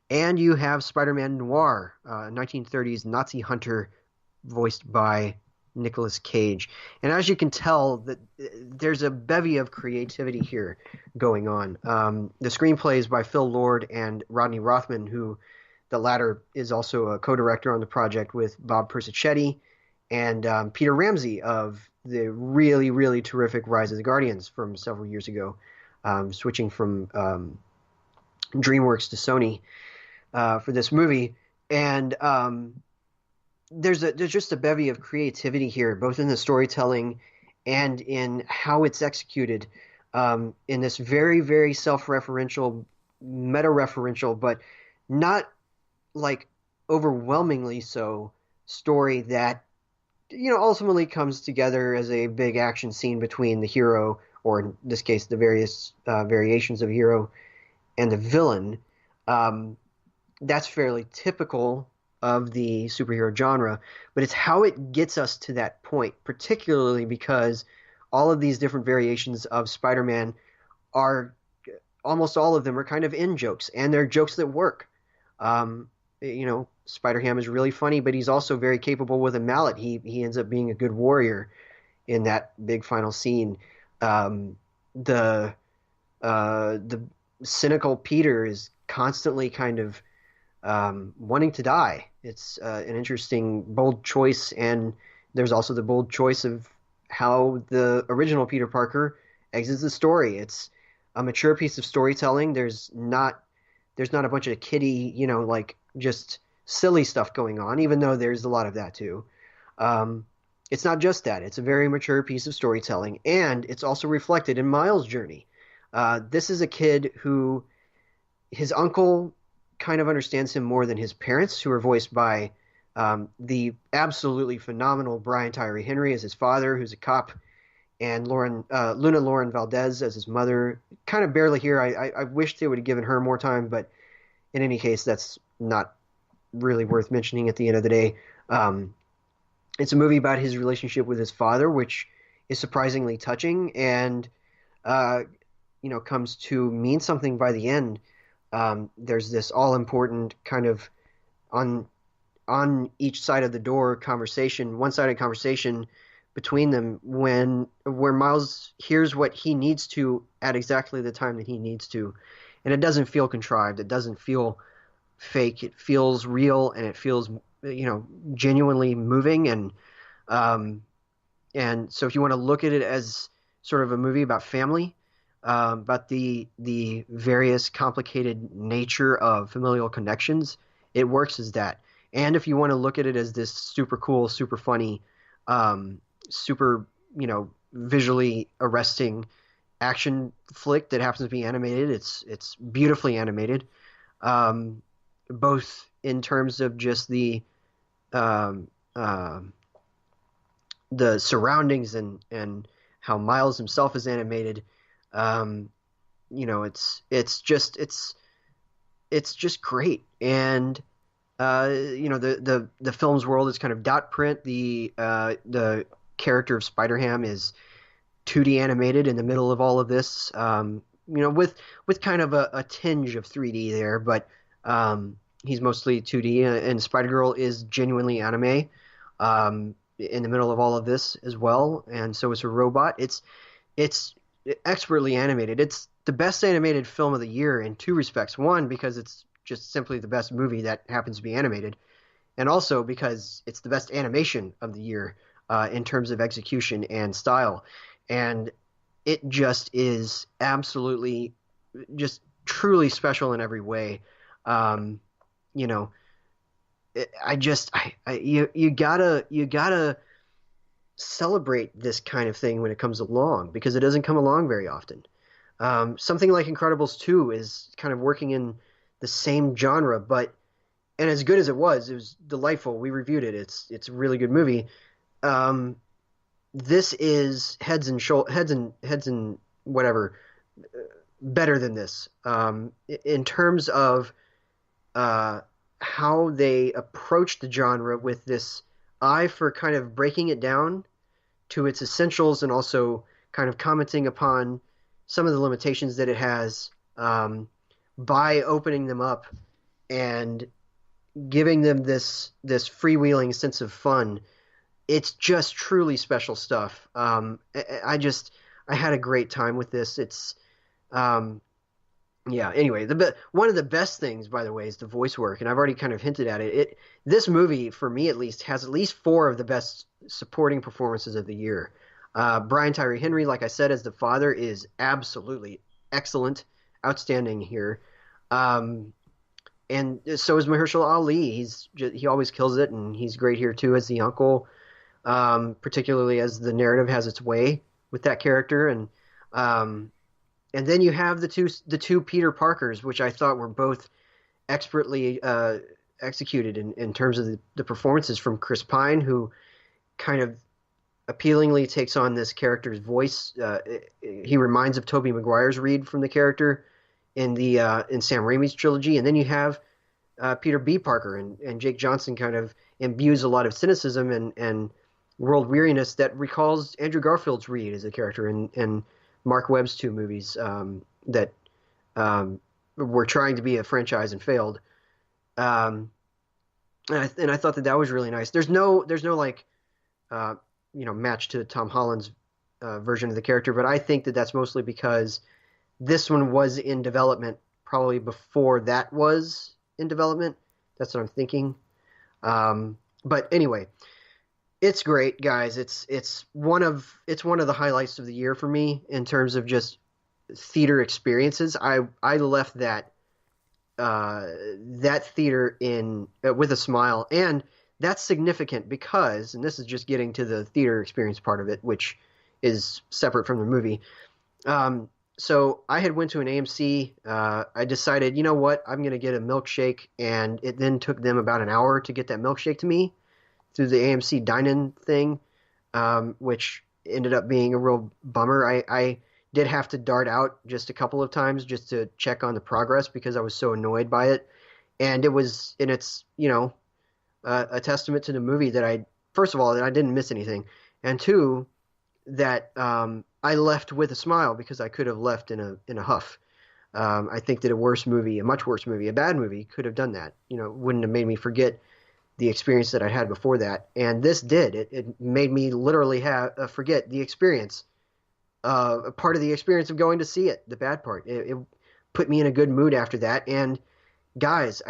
And you have Spider-Man Noir, 1930s Nazi hunter, voiced by Nicolas Cage. And as you can tell, that there's a bevy of creativity here going on. The screenplay is by Phil Lord and Rodney Rothman, who the latter is also a co-director on the project with Bob Persichetti and Peter Ramsey of the really, really terrific Rise of the Guardians from several years ago, switching from DreamWorks to Sony for this movie. And there's just a bevy of creativity here, both in the storytelling and in how it's executed, in this very, very self-referential, meta-referential, but not like overwhelmingly so story that, you know, ultimately comes together as a big action scene between the hero, or in this case, the various variations of hero, and the villain. That's fairly typical of the superhero genre, but it's how it gets us to that point, particularly because all of these different variations of Spider-Man are, almost all of them are kind of in-jokes, and they're jokes that work. You know, Spider-Ham is really funny, but he's also very capable with a mallet. He ends up being a good warrior in that big final scene. The cynical Peter is constantly kind of wanting to die. It's an interesting, bold choice, and there's also the bold choice of how the original Peter Parker exits the story. It's a mature piece of storytelling. There's not a bunch of kiddie, you know, like just silly stuff going on, even though there's a lot of that too. It's not just that. It's a very mature piece of storytelling, and it's also reflected in Miles' journey. This is a kid who his uncle kind of understands him more than his parents, who are voiced by the absolutely phenomenal Brian Tyree Henry as his father, who's a cop, and Luna Lauren Valdez as his mother. Kind of barely here. I wish they would have given her more time, but in any case, that's not really worth mentioning at the end of the day. It's a movie about his relationship with his father, which is surprisingly touching and, comes to mean something by the end. There's this all-important kind of on each side of the door conversation, one-sided conversation between them where Miles hears what he needs to at exactly the time that he needs to. And it doesn't feel contrived. It doesn't feel fake. It feels real, and it feels, genuinely moving. And so if you want to look at it as sort of a movie about family, about the various complicated nature of familial connections, it works as that. And if you want to look at it as this super cool, super funny, super, visually arresting action flick that happens to be animated, it's beautifully animated, both in terms of just the surroundings and how Miles himself is animated. It's just great. And the film's world is kind of dot print. The character of Spider-Ham is 2D animated in the middle of all of this, with kind of a tinge of 3D there, but he's mostly 2D, and Spider-Girl is genuinely anime in the middle of all of this as well, and so it's a robot. It's expertly animated. It's the best animated film of the year in two respects. One, because it's just simply the best movie that happens to be animated, and also because it's the best animation of the year in terms of execution and style. And it just is absolutely just truly special in every way. You gotta celebrate this kind of thing when it comes along, because it doesn't come along very often. Something like Incredibles 2 is kind of working in the same genre, and as good as it was delightful. We reviewed it. It's a really good movie. This is heads and whatever better than this, in terms of how they approach the genre with this eye for kind of breaking it down to its essentials, and also kind of commenting upon some of the limitations that it has, by opening them up and giving them this freewheeling sense of fun. It's just truly special stuff. I had a great time with this. It's Anyway, one of the best things, by the way, is the voice work, and I've already kind of hinted at it. This movie, for me at least, has at least 4 of the best supporting performances of the year. Brian Tyree Henry, like I said, as the father, is absolutely excellent, outstanding here. And so is Mahershala Ali. He always kills it, and he's great here too as the uncle, particularly as the narrative has its way with that character. And then you have the two Peter Parkers, which I thought were both expertly executed in terms of the performances, from Chris Pine, who kind of appealingly takes on this character's voice. He reminds of Tobey Maguire's Reed from the character in Sam Raimi's trilogy. And then you have Peter B. Parker, and Jake Johnson kind of imbues a lot of cynicism and world weariness that recalls Andrew Garfield's Reed as a character in Mark Webb's 2 movies that were trying to be a franchise and failed. And I thought that was really nice. There's no like match to Tom Holland's version of the character, but I think that that's mostly because this one was in development probably before that was in development. That's what I'm thinking. But anyway, it's great, guys. It's one of the highlights of the year for me in terms of just theater experiences. I left that theater with a smile, and that's significant because, and this is just getting to the theater experience part of it, which is separate from the movie. So I had went to an AMC. I decided, you know what, I'm gonna get a milkshake, and it then took them about an hour to get that milkshake to me through the AMC dine-in thing, which ended up being a real bummer. I did have to dart out just a couple of times just to check on the progress because I was so annoyed by it, and it's a testament to the movie that first of all, that I didn't miss anything, and two, that I left with a smile because I could have left in a huff. I think that a much worse movie, a bad movie, could have done that. Wouldn't have made me forget the experience that I had before that. And this did. It made me literally forget the experience, a part of the experience of going to see it, the bad part. It put me in a good mood after that. And guys,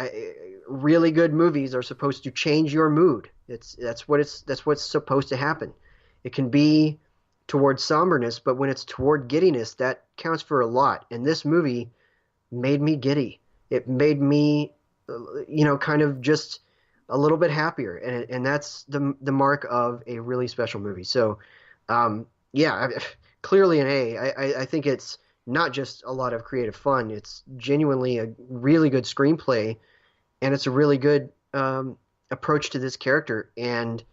really good movies are supposed to change your mood. That's what's supposed to happen. It can be toward somberness, but when it's toward giddiness, that counts for a lot. And this movie made me giddy. It made me, kind of just a little bit happier, and that's the mark of a really special movie. So, yeah, clearly an A. I think it's not just a lot of creative fun. It's genuinely a really good screenplay, and it's a really good approach to this character, and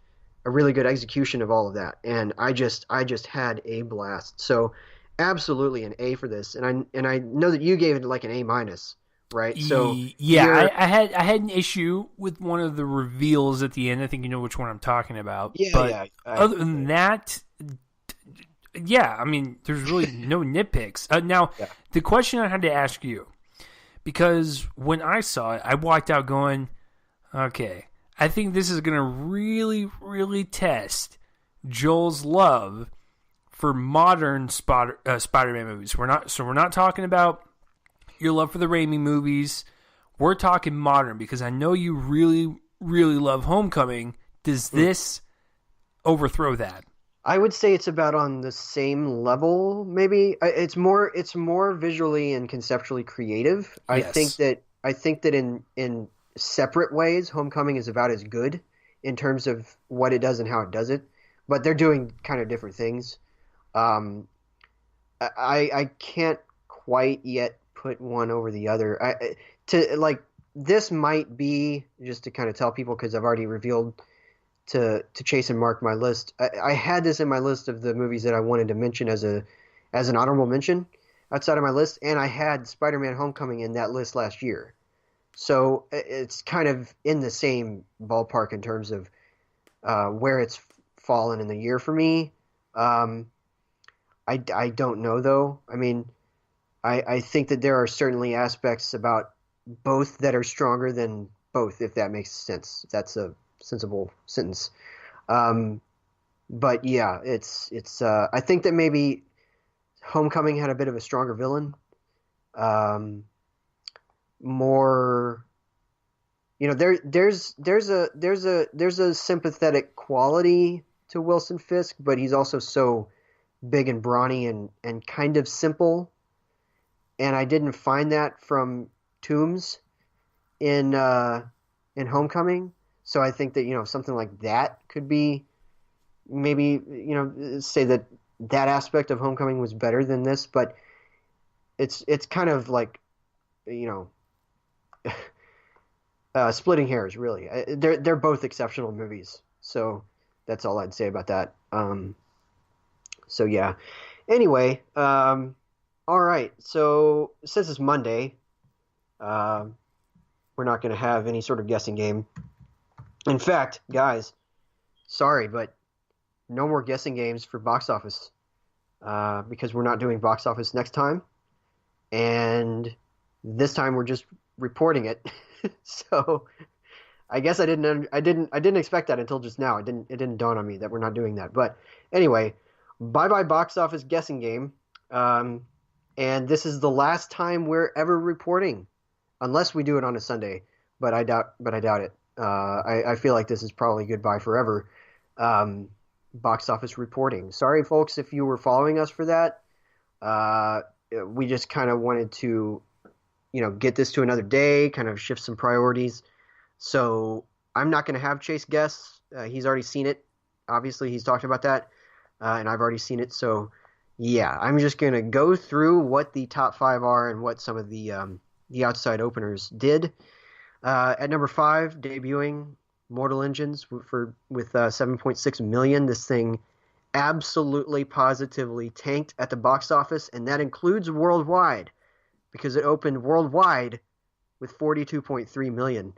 a really good execution of all of that. And I just had a blast. So, absolutely an A for this. And I know that you gave it like an A minus, right? So yeah, I had an issue with one of the reveals at the end. I think you know which one I'm talking about. Yeah, but yeah. Other than that, yeah, I mean, there's really no nitpicks. Now, Yeah. the question I had to ask you, because when I saw it, I walked out going, okay, I think this is going to really, really test Joel's love for modern Spider-Man movies. We're not talking about your love for the Raimi movies. We're talking modern because I know you really, really love Homecoming. Does this overthrow that? I would say it's about on the same level, maybe. It's more visually and conceptually creative. Yes. I think that in separate ways, Homecoming is about as good in terms of what it does and how it does it, but they're doing kind of different things. Um, I can't quite yet put one over the other. This might be, just to kind of tell people, because I've already revealed to Chase and Mark my list. I had this in my list of the movies that I wanted to mention as an honorable mention outside of my list, and I had Spider-Man: Homecoming in that list last year. So it's kind of in the same ballpark in terms of where it's fallen in the year for me. I don't know, though. I mean, I think that there are certainly aspects about both that are stronger than both, if that makes sense. If that's a sensible sentence. But yeah, it's I think that maybe Homecoming had a bit of a stronger villain. More, there's a sympathetic quality to Wilson Fisk, but he's also so big and brawny and kind of simple. And I didn't find that from Toombs in Homecoming. So I think that, something like that could be maybe, say that aspect of Homecoming was better than this, but it's kind of like, splitting hairs, really. They're both exceptional movies. So that's all I'd say about that. So yeah. Anyway, all right. So since it's Monday, we're not going to have any sort of guessing game. In fact, guys, sorry, but no more guessing games for box office because we're not doing box office next time, and this time we're just reporting it. So I guess I didn't expect that until just now. It didn't dawn on me that we're not doing that. But anyway, bye box office guessing game, and this is the last time we're ever reporting, unless we do it on a Sunday. But I doubt it. I feel like this is probably goodbye forever. Box office reporting. Sorry, folks, if you were following us for that. We just kind of wanted to, get this to another day, kind of shift some priorities. So I'm not going to have Chase guess. He's already seen it. Obviously, he's talked about that, and I've already seen it. So Yeah, I'm just gonna go through what the top five are and what some of the outside openers did. At number five, debuting Mortal Engines with 7.6 million. This thing absolutely positively tanked at the box office, and that includes worldwide because it opened worldwide with 42.3 million.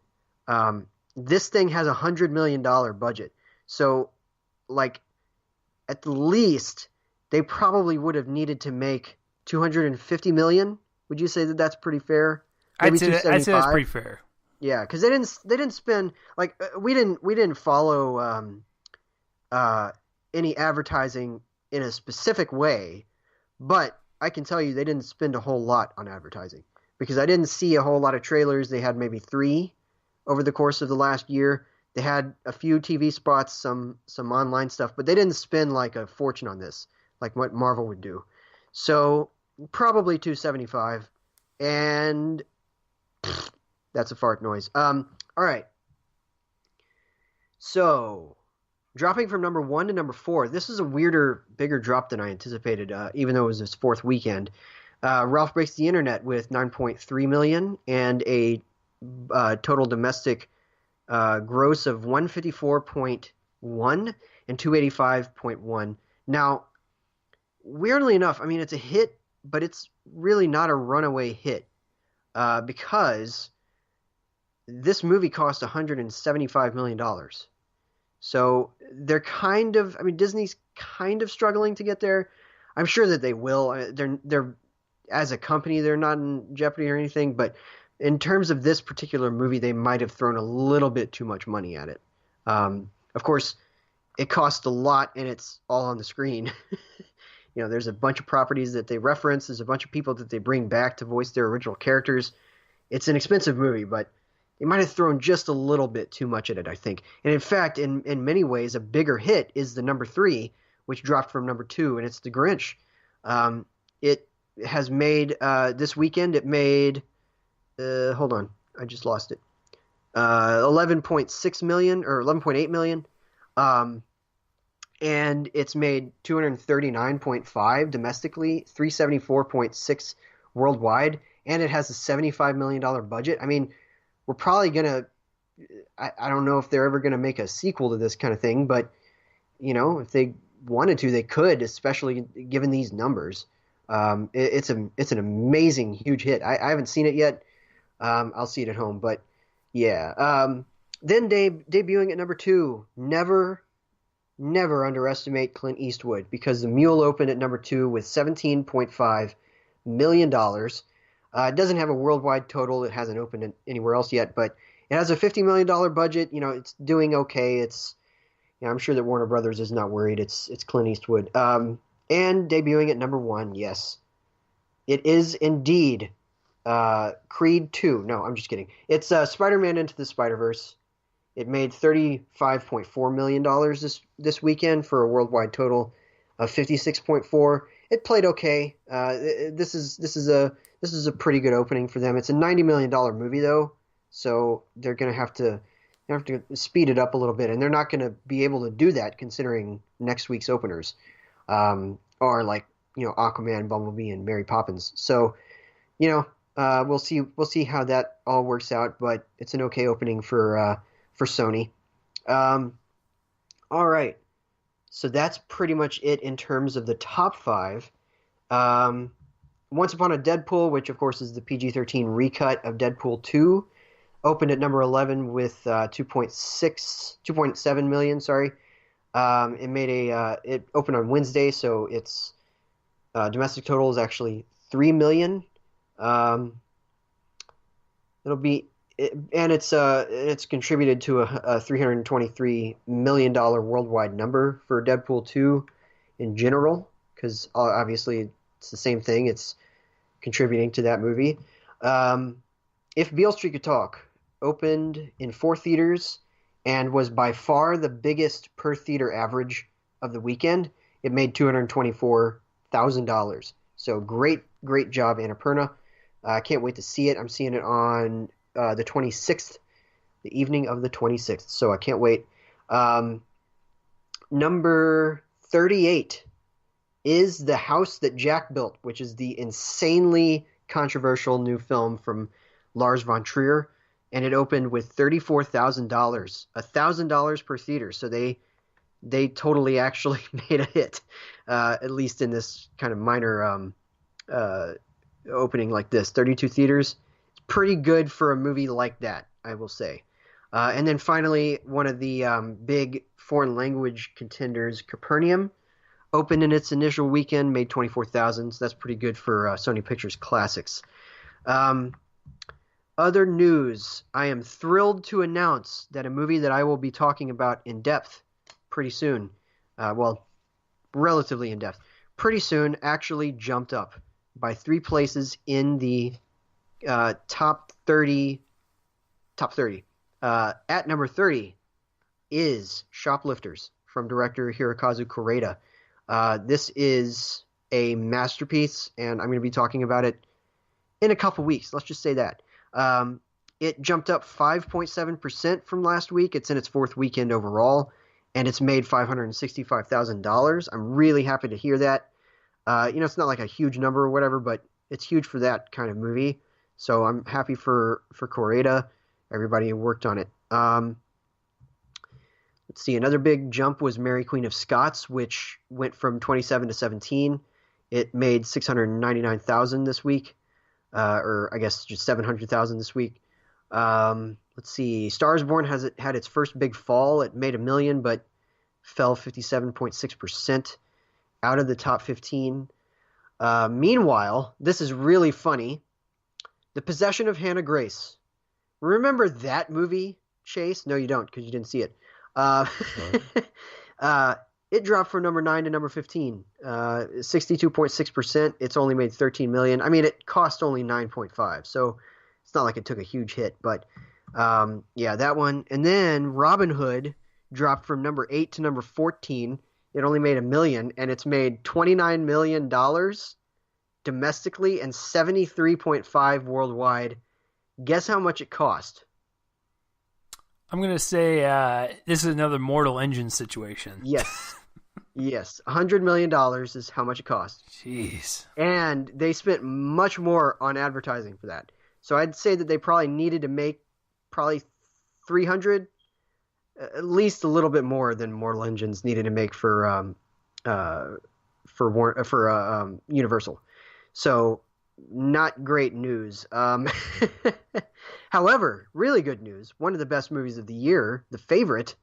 This thing has $100 million budget, so like at the least they probably would have needed to make 250 million. Would you say that that's pretty fair? Maybe I'd say that's 275. pretty fair. Yeah, because they didn't spend like we didn't follow uh, any advertising in a specific way, but I can tell you they didn't spend a whole lot on advertising because I didn't see a whole lot of trailers. They had maybe three over the course of the last year. They had a few TV spots, some online stuff, but they didn't spend like a fortune on this, like what Marvel would do. So probably 275, and that's a fart noise. All right. So dropping from number one to number four, this is a weirder, bigger drop than I anticipated. Even though it was his fourth weekend. Ralph Breaks the Internet with 9.3 million and a total domestic gross of 154.1 and 285.1. Now, weirdly enough, I mean it's a hit, but it's really not a runaway hit because this movie cost $175 million. So they're kind of, I mean, Disney's kind of struggling to get there. I'm sure that they will. They're as a company, they're not in jeopardy or anything, but in terms of this particular movie, they might have thrown a little bit too much money at it. Of course, it costs a lot, and it's all on the screen. There's a bunch of properties that they reference. There's a bunch of people that they bring back to voice their original characters. It's an expensive movie, but they might have thrown just a little bit too much at it, I think. And in fact, in many ways, a bigger hit is the number three, which dropped from number two, and it's The Grinch. It has made this weekend. It made hold on, I just lost it. 11.6 million or 11.8 million. And it's made 239.5 domestically, 374.6 worldwide, and it has a $75 million budget. I mean, we're probably gonna. I don't know if they're ever gonna make a sequel to this kind of thing, but if they wanted to, they could, especially given these numbers. It's an amazing huge hit. I haven't seen it yet. I'll see it at home, but yeah. Then debuting at number two, never underestimate Clint Eastwood because The Mule opened at number two with $17.5 million. It doesn't have a worldwide total. It hasn't opened anywhere else yet, but it has a $50 million budget. It's doing okay. I'm sure that Warner Brothers is not worried. It's Clint Eastwood. And debuting at number one, yes, it is indeed Creed 2. No, I'm just kidding. It's Spider-Man Into the Spider-Verse. It made $35.4 million this weekend for a worldwide total of 56.4. It played okay. This is a pretty good opening for them. It's a $90 million movie though, so they're gonna have to speed it up a little bit, and they're not gonna be able to do that considering next week's openers are like Aquaman, Bumblebee, and Mary Poppins. So we'll see how that all works out, but it's an okay opening for Sony. All right. So that's pretty much it in terms of the top five. Once Upon a Deadpool, which of course is the PG-13 recut of Deadpool 2, opened at number 11 with 2.7 million, sorry. It opened on Wednesday, so its domestic total is actually 3 million. It's contributed to a $323 million worldwide number for Deadpool 2 in general, because obviously it's the same thing. It's contributing to that movie. If Beale Street Could Talk opened in 4 theaters and was by far the biggest per theater average of the weekend, it made $224,000. So great job, Annapurna. I can't wait to see it. I'm seeing it on the 26th, the evening of the 26th. So I can't wait. Number 38 is The House That Jack Built, which is the insanely controversial new film from Lars von Trier, and it opened with $34,000, $1,000 per theater. So they totally actually made a hit, at least in this kind of minor uh, opening like this. 32 theaters, it's pretty good for a movie like that, I will say. And then finally, one of the big foreign language contenders, Capernaum, opened in its initial weekend, made 24,000. So that's pretty good for Sony Pictures Classics. Um, Other news, I am thrilled to announce that a movie that I will be talking about in depth pretty soon, well, relatively in depth, pretty soon actually jumped up by 3 places in the top 30. Top 30. At number 30 is Shoplifters from director Hirokazu Koreeda. This is a masterpiece, and I'm going to be talking about it in a couple weeks. Let's just say that. It jumped up 5.7% from last week. It's in its 4th weekend overall, and it's made $565,000. I'm really happy to hear that. It's not like a huge number or whatever, but it's huge for that kind of movie. So I'm happy for Koreeda, everybody who worked on it. Let's see, another big jump was Mary Queen of Scots, which went from 27 to 17. It made 699,000 this week, or I guess just 700,000 this week. Let's see, Stars Born had its first big fall. It made $1 million, but fell 57.6% out of the top 15. Meanwhile, this is really funny. The Possession of Hannah Grace. Remember that movie, Chase? No, you don't, because you didn't see it. It dropped from number 9 to number 15, 62.6%. It's only made $13 million. I mean, it cost only 9.5, so it's not like it took a huge hit. But yeah, that one. And then Robin Hood dropped from number 8 to number 14. It only made $1 million, and it's made $29 million domestically and 73.5 worldwide. Guess how much it cost? I'm going to say this is another Mortal Engine situation. Yes. Yes. $100 million is how much it cost. Jeez. And they spent much more on advertising for that. So I'd say that they probably needed to make probably 300, at least a little bit more than Mortal Engines needed to make for Universal. So not great news. However, really good news. One of the best movies of the year, The Favorite,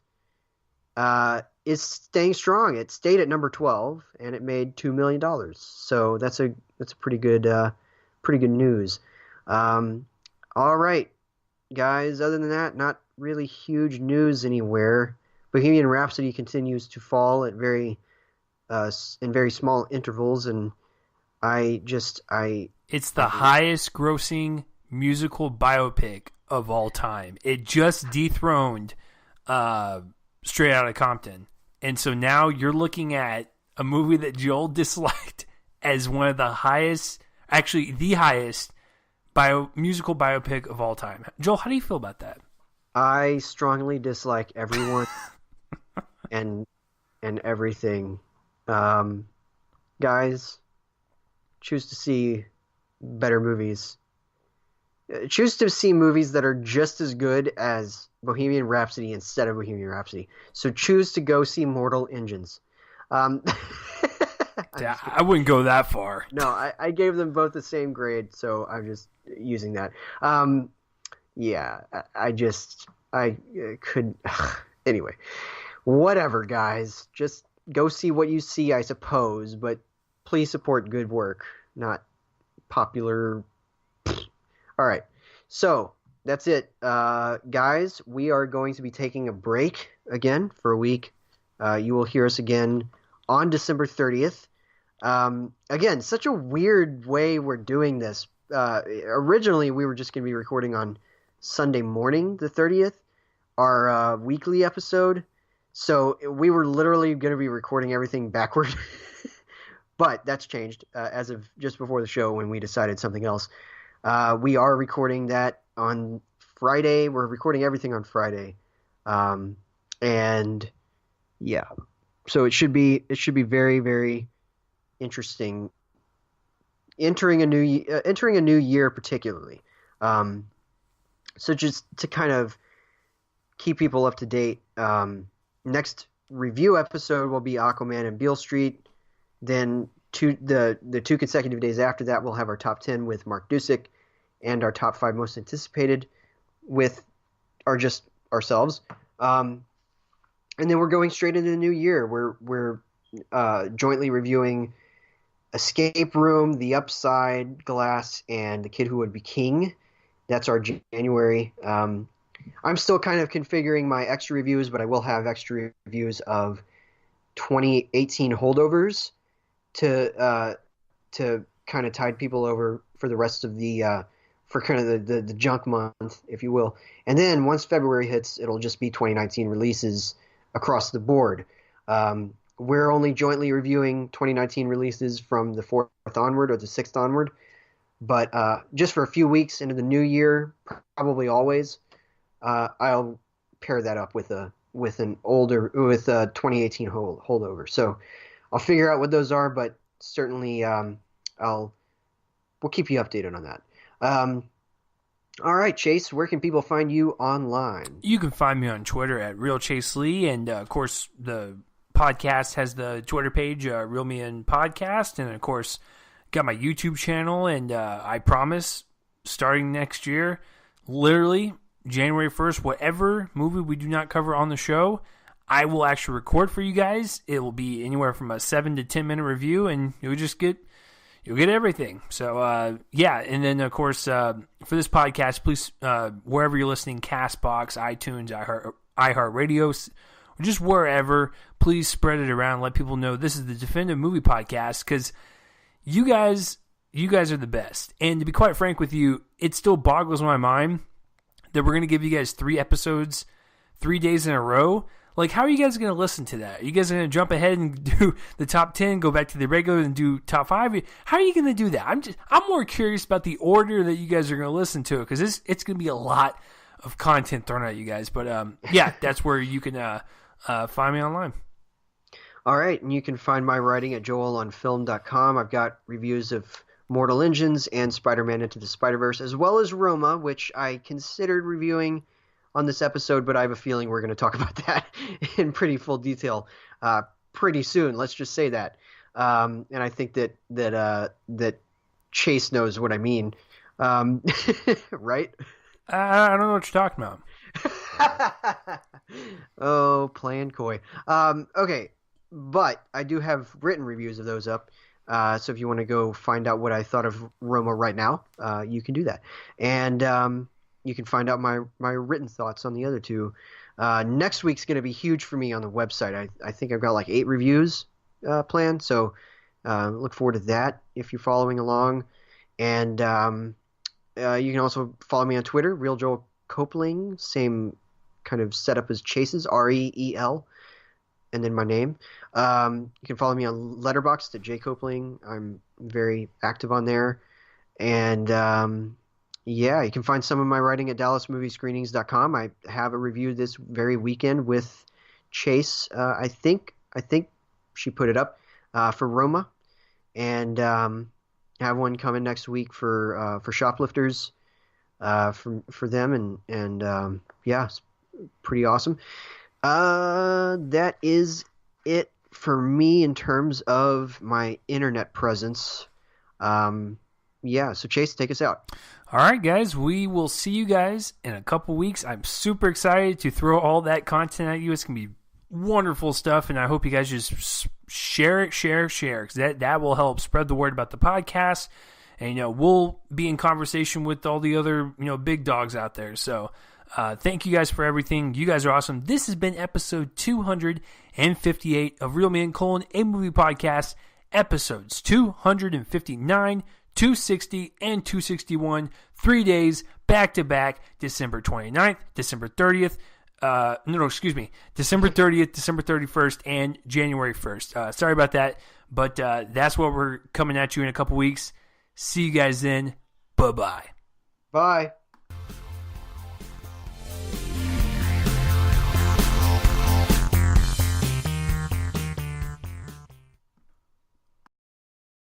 is staying strong. It stayed at number 12, and it made $2 million. So that's a pretty good news. All right, guys. Other than that, not really huge news anywhere. Bohemian Rhapsody continues to fall at in very small intervals, and it's the highest grossing musical biopic of all time. It just dethroned Straight Outta Compton. And so now you're looking at a movie that Joel disliked as one of the highest, actually the highest musical biopic of all time. Joel, how do you feel about that? I strongly dislike everyone and everything. Guys, choose to see better movies. Choose to see movies that are just as good as Bohemian Rhapsody instead of Bohemian Rhapsody. So choose to go see Mortal Engines. I wouldn't go that far. No, I gave them both the same grade, so I'm just using that. Yeah, I could. Anyway, whatever, guys. Just go see what you see, I suppose, but please support good work, not popular. All right, so that's it. Guys, we are going to be taking a break again for a week. You will hear us again on December 30th. Again, such a weird way we're doing this. Originally, we were just going to be recording on Sunday morning, the 30th, our weekly episode. So we were literally going to be recording everything backward. But that's changed as of just before the show when we decided something else. We are recording that on Friday. We're recording everything on Friday. And yeah, so it should be very, very interesting entering a new year particularly. So just to kind of keep people up to date, next review episode will be Aquaman and Beale Street. Then the 2 consecutive days after that, we'll have our top 10 with Mark Dusick, and our top 5 most anticipated with just ourselves. And then we're going straight into the new year. We're jointly reviewing Escape Room, The Upside, Glass, and The Kid Who Would Be King. That's our January. I'm still kind of configuring my extra reviews, but I will have extra reviews of 2018 holdovers to kind of tide people over for the rest of the for kind of the junk month, if you will. And then once February hits, it'll just be 2019 releases across the board. We're only jointly reviewing 2019 releases from the 4th onward or the 6th onward. But just for a few weeks into the new year, probably always, I'll pair that up with a 2018 holdover. So I'll figure out what those are, but certainly we'll keep you updated on that. All right, Chase, where can people find you online? You can find me on Twitter at Real Chase Lee, and of course the podcast has the Twitter page, Real Me In Podcast, and of course got my YouTube channel, and I promise starting next year, literally January 1st, whatever movie we do not cover on the show, I will actually record for you guys. It will be anywhere from a 7 to 10 minute review, and you'll get everything. So yeah, and then of course for this podcast, please wherever you're listening, Castbox, iTunes, iHeartRadio, just wherever, please spread it around. Let people know this is the Definitive Movie Podcast, because you guys are the best. And to be quite frank with you, it still boggles my mind that we're going to give you guys 3 episodes 3 days in a row. Like, how are you guys going to listen to that? Are you guys going to jump ahead and do the top 10, go back to the regular, and do top 5? How are you going to do that? I'm more curious about the order that you guys are going to listen to it, because it's going to be a lot of content thrown at you guys. But yeah, that's where you can find me online. All right, and you can find my writing at joelonfilm.com. I've got reviews of Mortal Engines and Spider-Man Into the Spider-Verse, as well as Roma, which I considered reviewing on this episode, but I have a feeling we're going to talk about that in pretty full detail pretty soon. Let's just say that. And I think that Chase knows what I mean. Right? I don't know what you're talking about. Oh, playing coy. Okay, but I do have written reviews of those up. So if you want to go find out what I thought of Roma right now, you can do that. And you can find out my written thoughts on the other 2. Next week's going to be huge for me on the website. I think I've got like 8 reviews planned. So look forward to that if you're following along. And you can also follow me on Twitter, Real Joel Copling, same kind of setup as Chase's, Reel, and then my name. You can follow me on Letterboxd at jcopling. I'm very active on there. And yeah, you can find some of my writing at dallasmoviescreenings.com. I have a review this very weekend with Chase. I think she put it up for Roma, and have one coming next week for Shoplifters for them, and yeah, it's pretty awesome. That is it for me in terms of my internet presence. Yeah, so Chase, take us out. All right, guys, we will see you guys in a couple weeks. I'm super excited to throw all that content at you. It's going to be wonderful stuff, and I hope you guys just share it, because that will help spread the word about the podcast. And, we'll be in conversation with all the other, big dogs out there. So thank you guys for everything. You guys are awesome. This has been episode 258 of Real Man: A Movie Podcast, episodes 259, 260, and 261, 3 days back-to-back, December 29th, December 30th, December 30th, December 31st, and January 1st. Sorry about that, but that's what we're coming at you in a couple weeks. See you guys then. Bye-bye. Bye.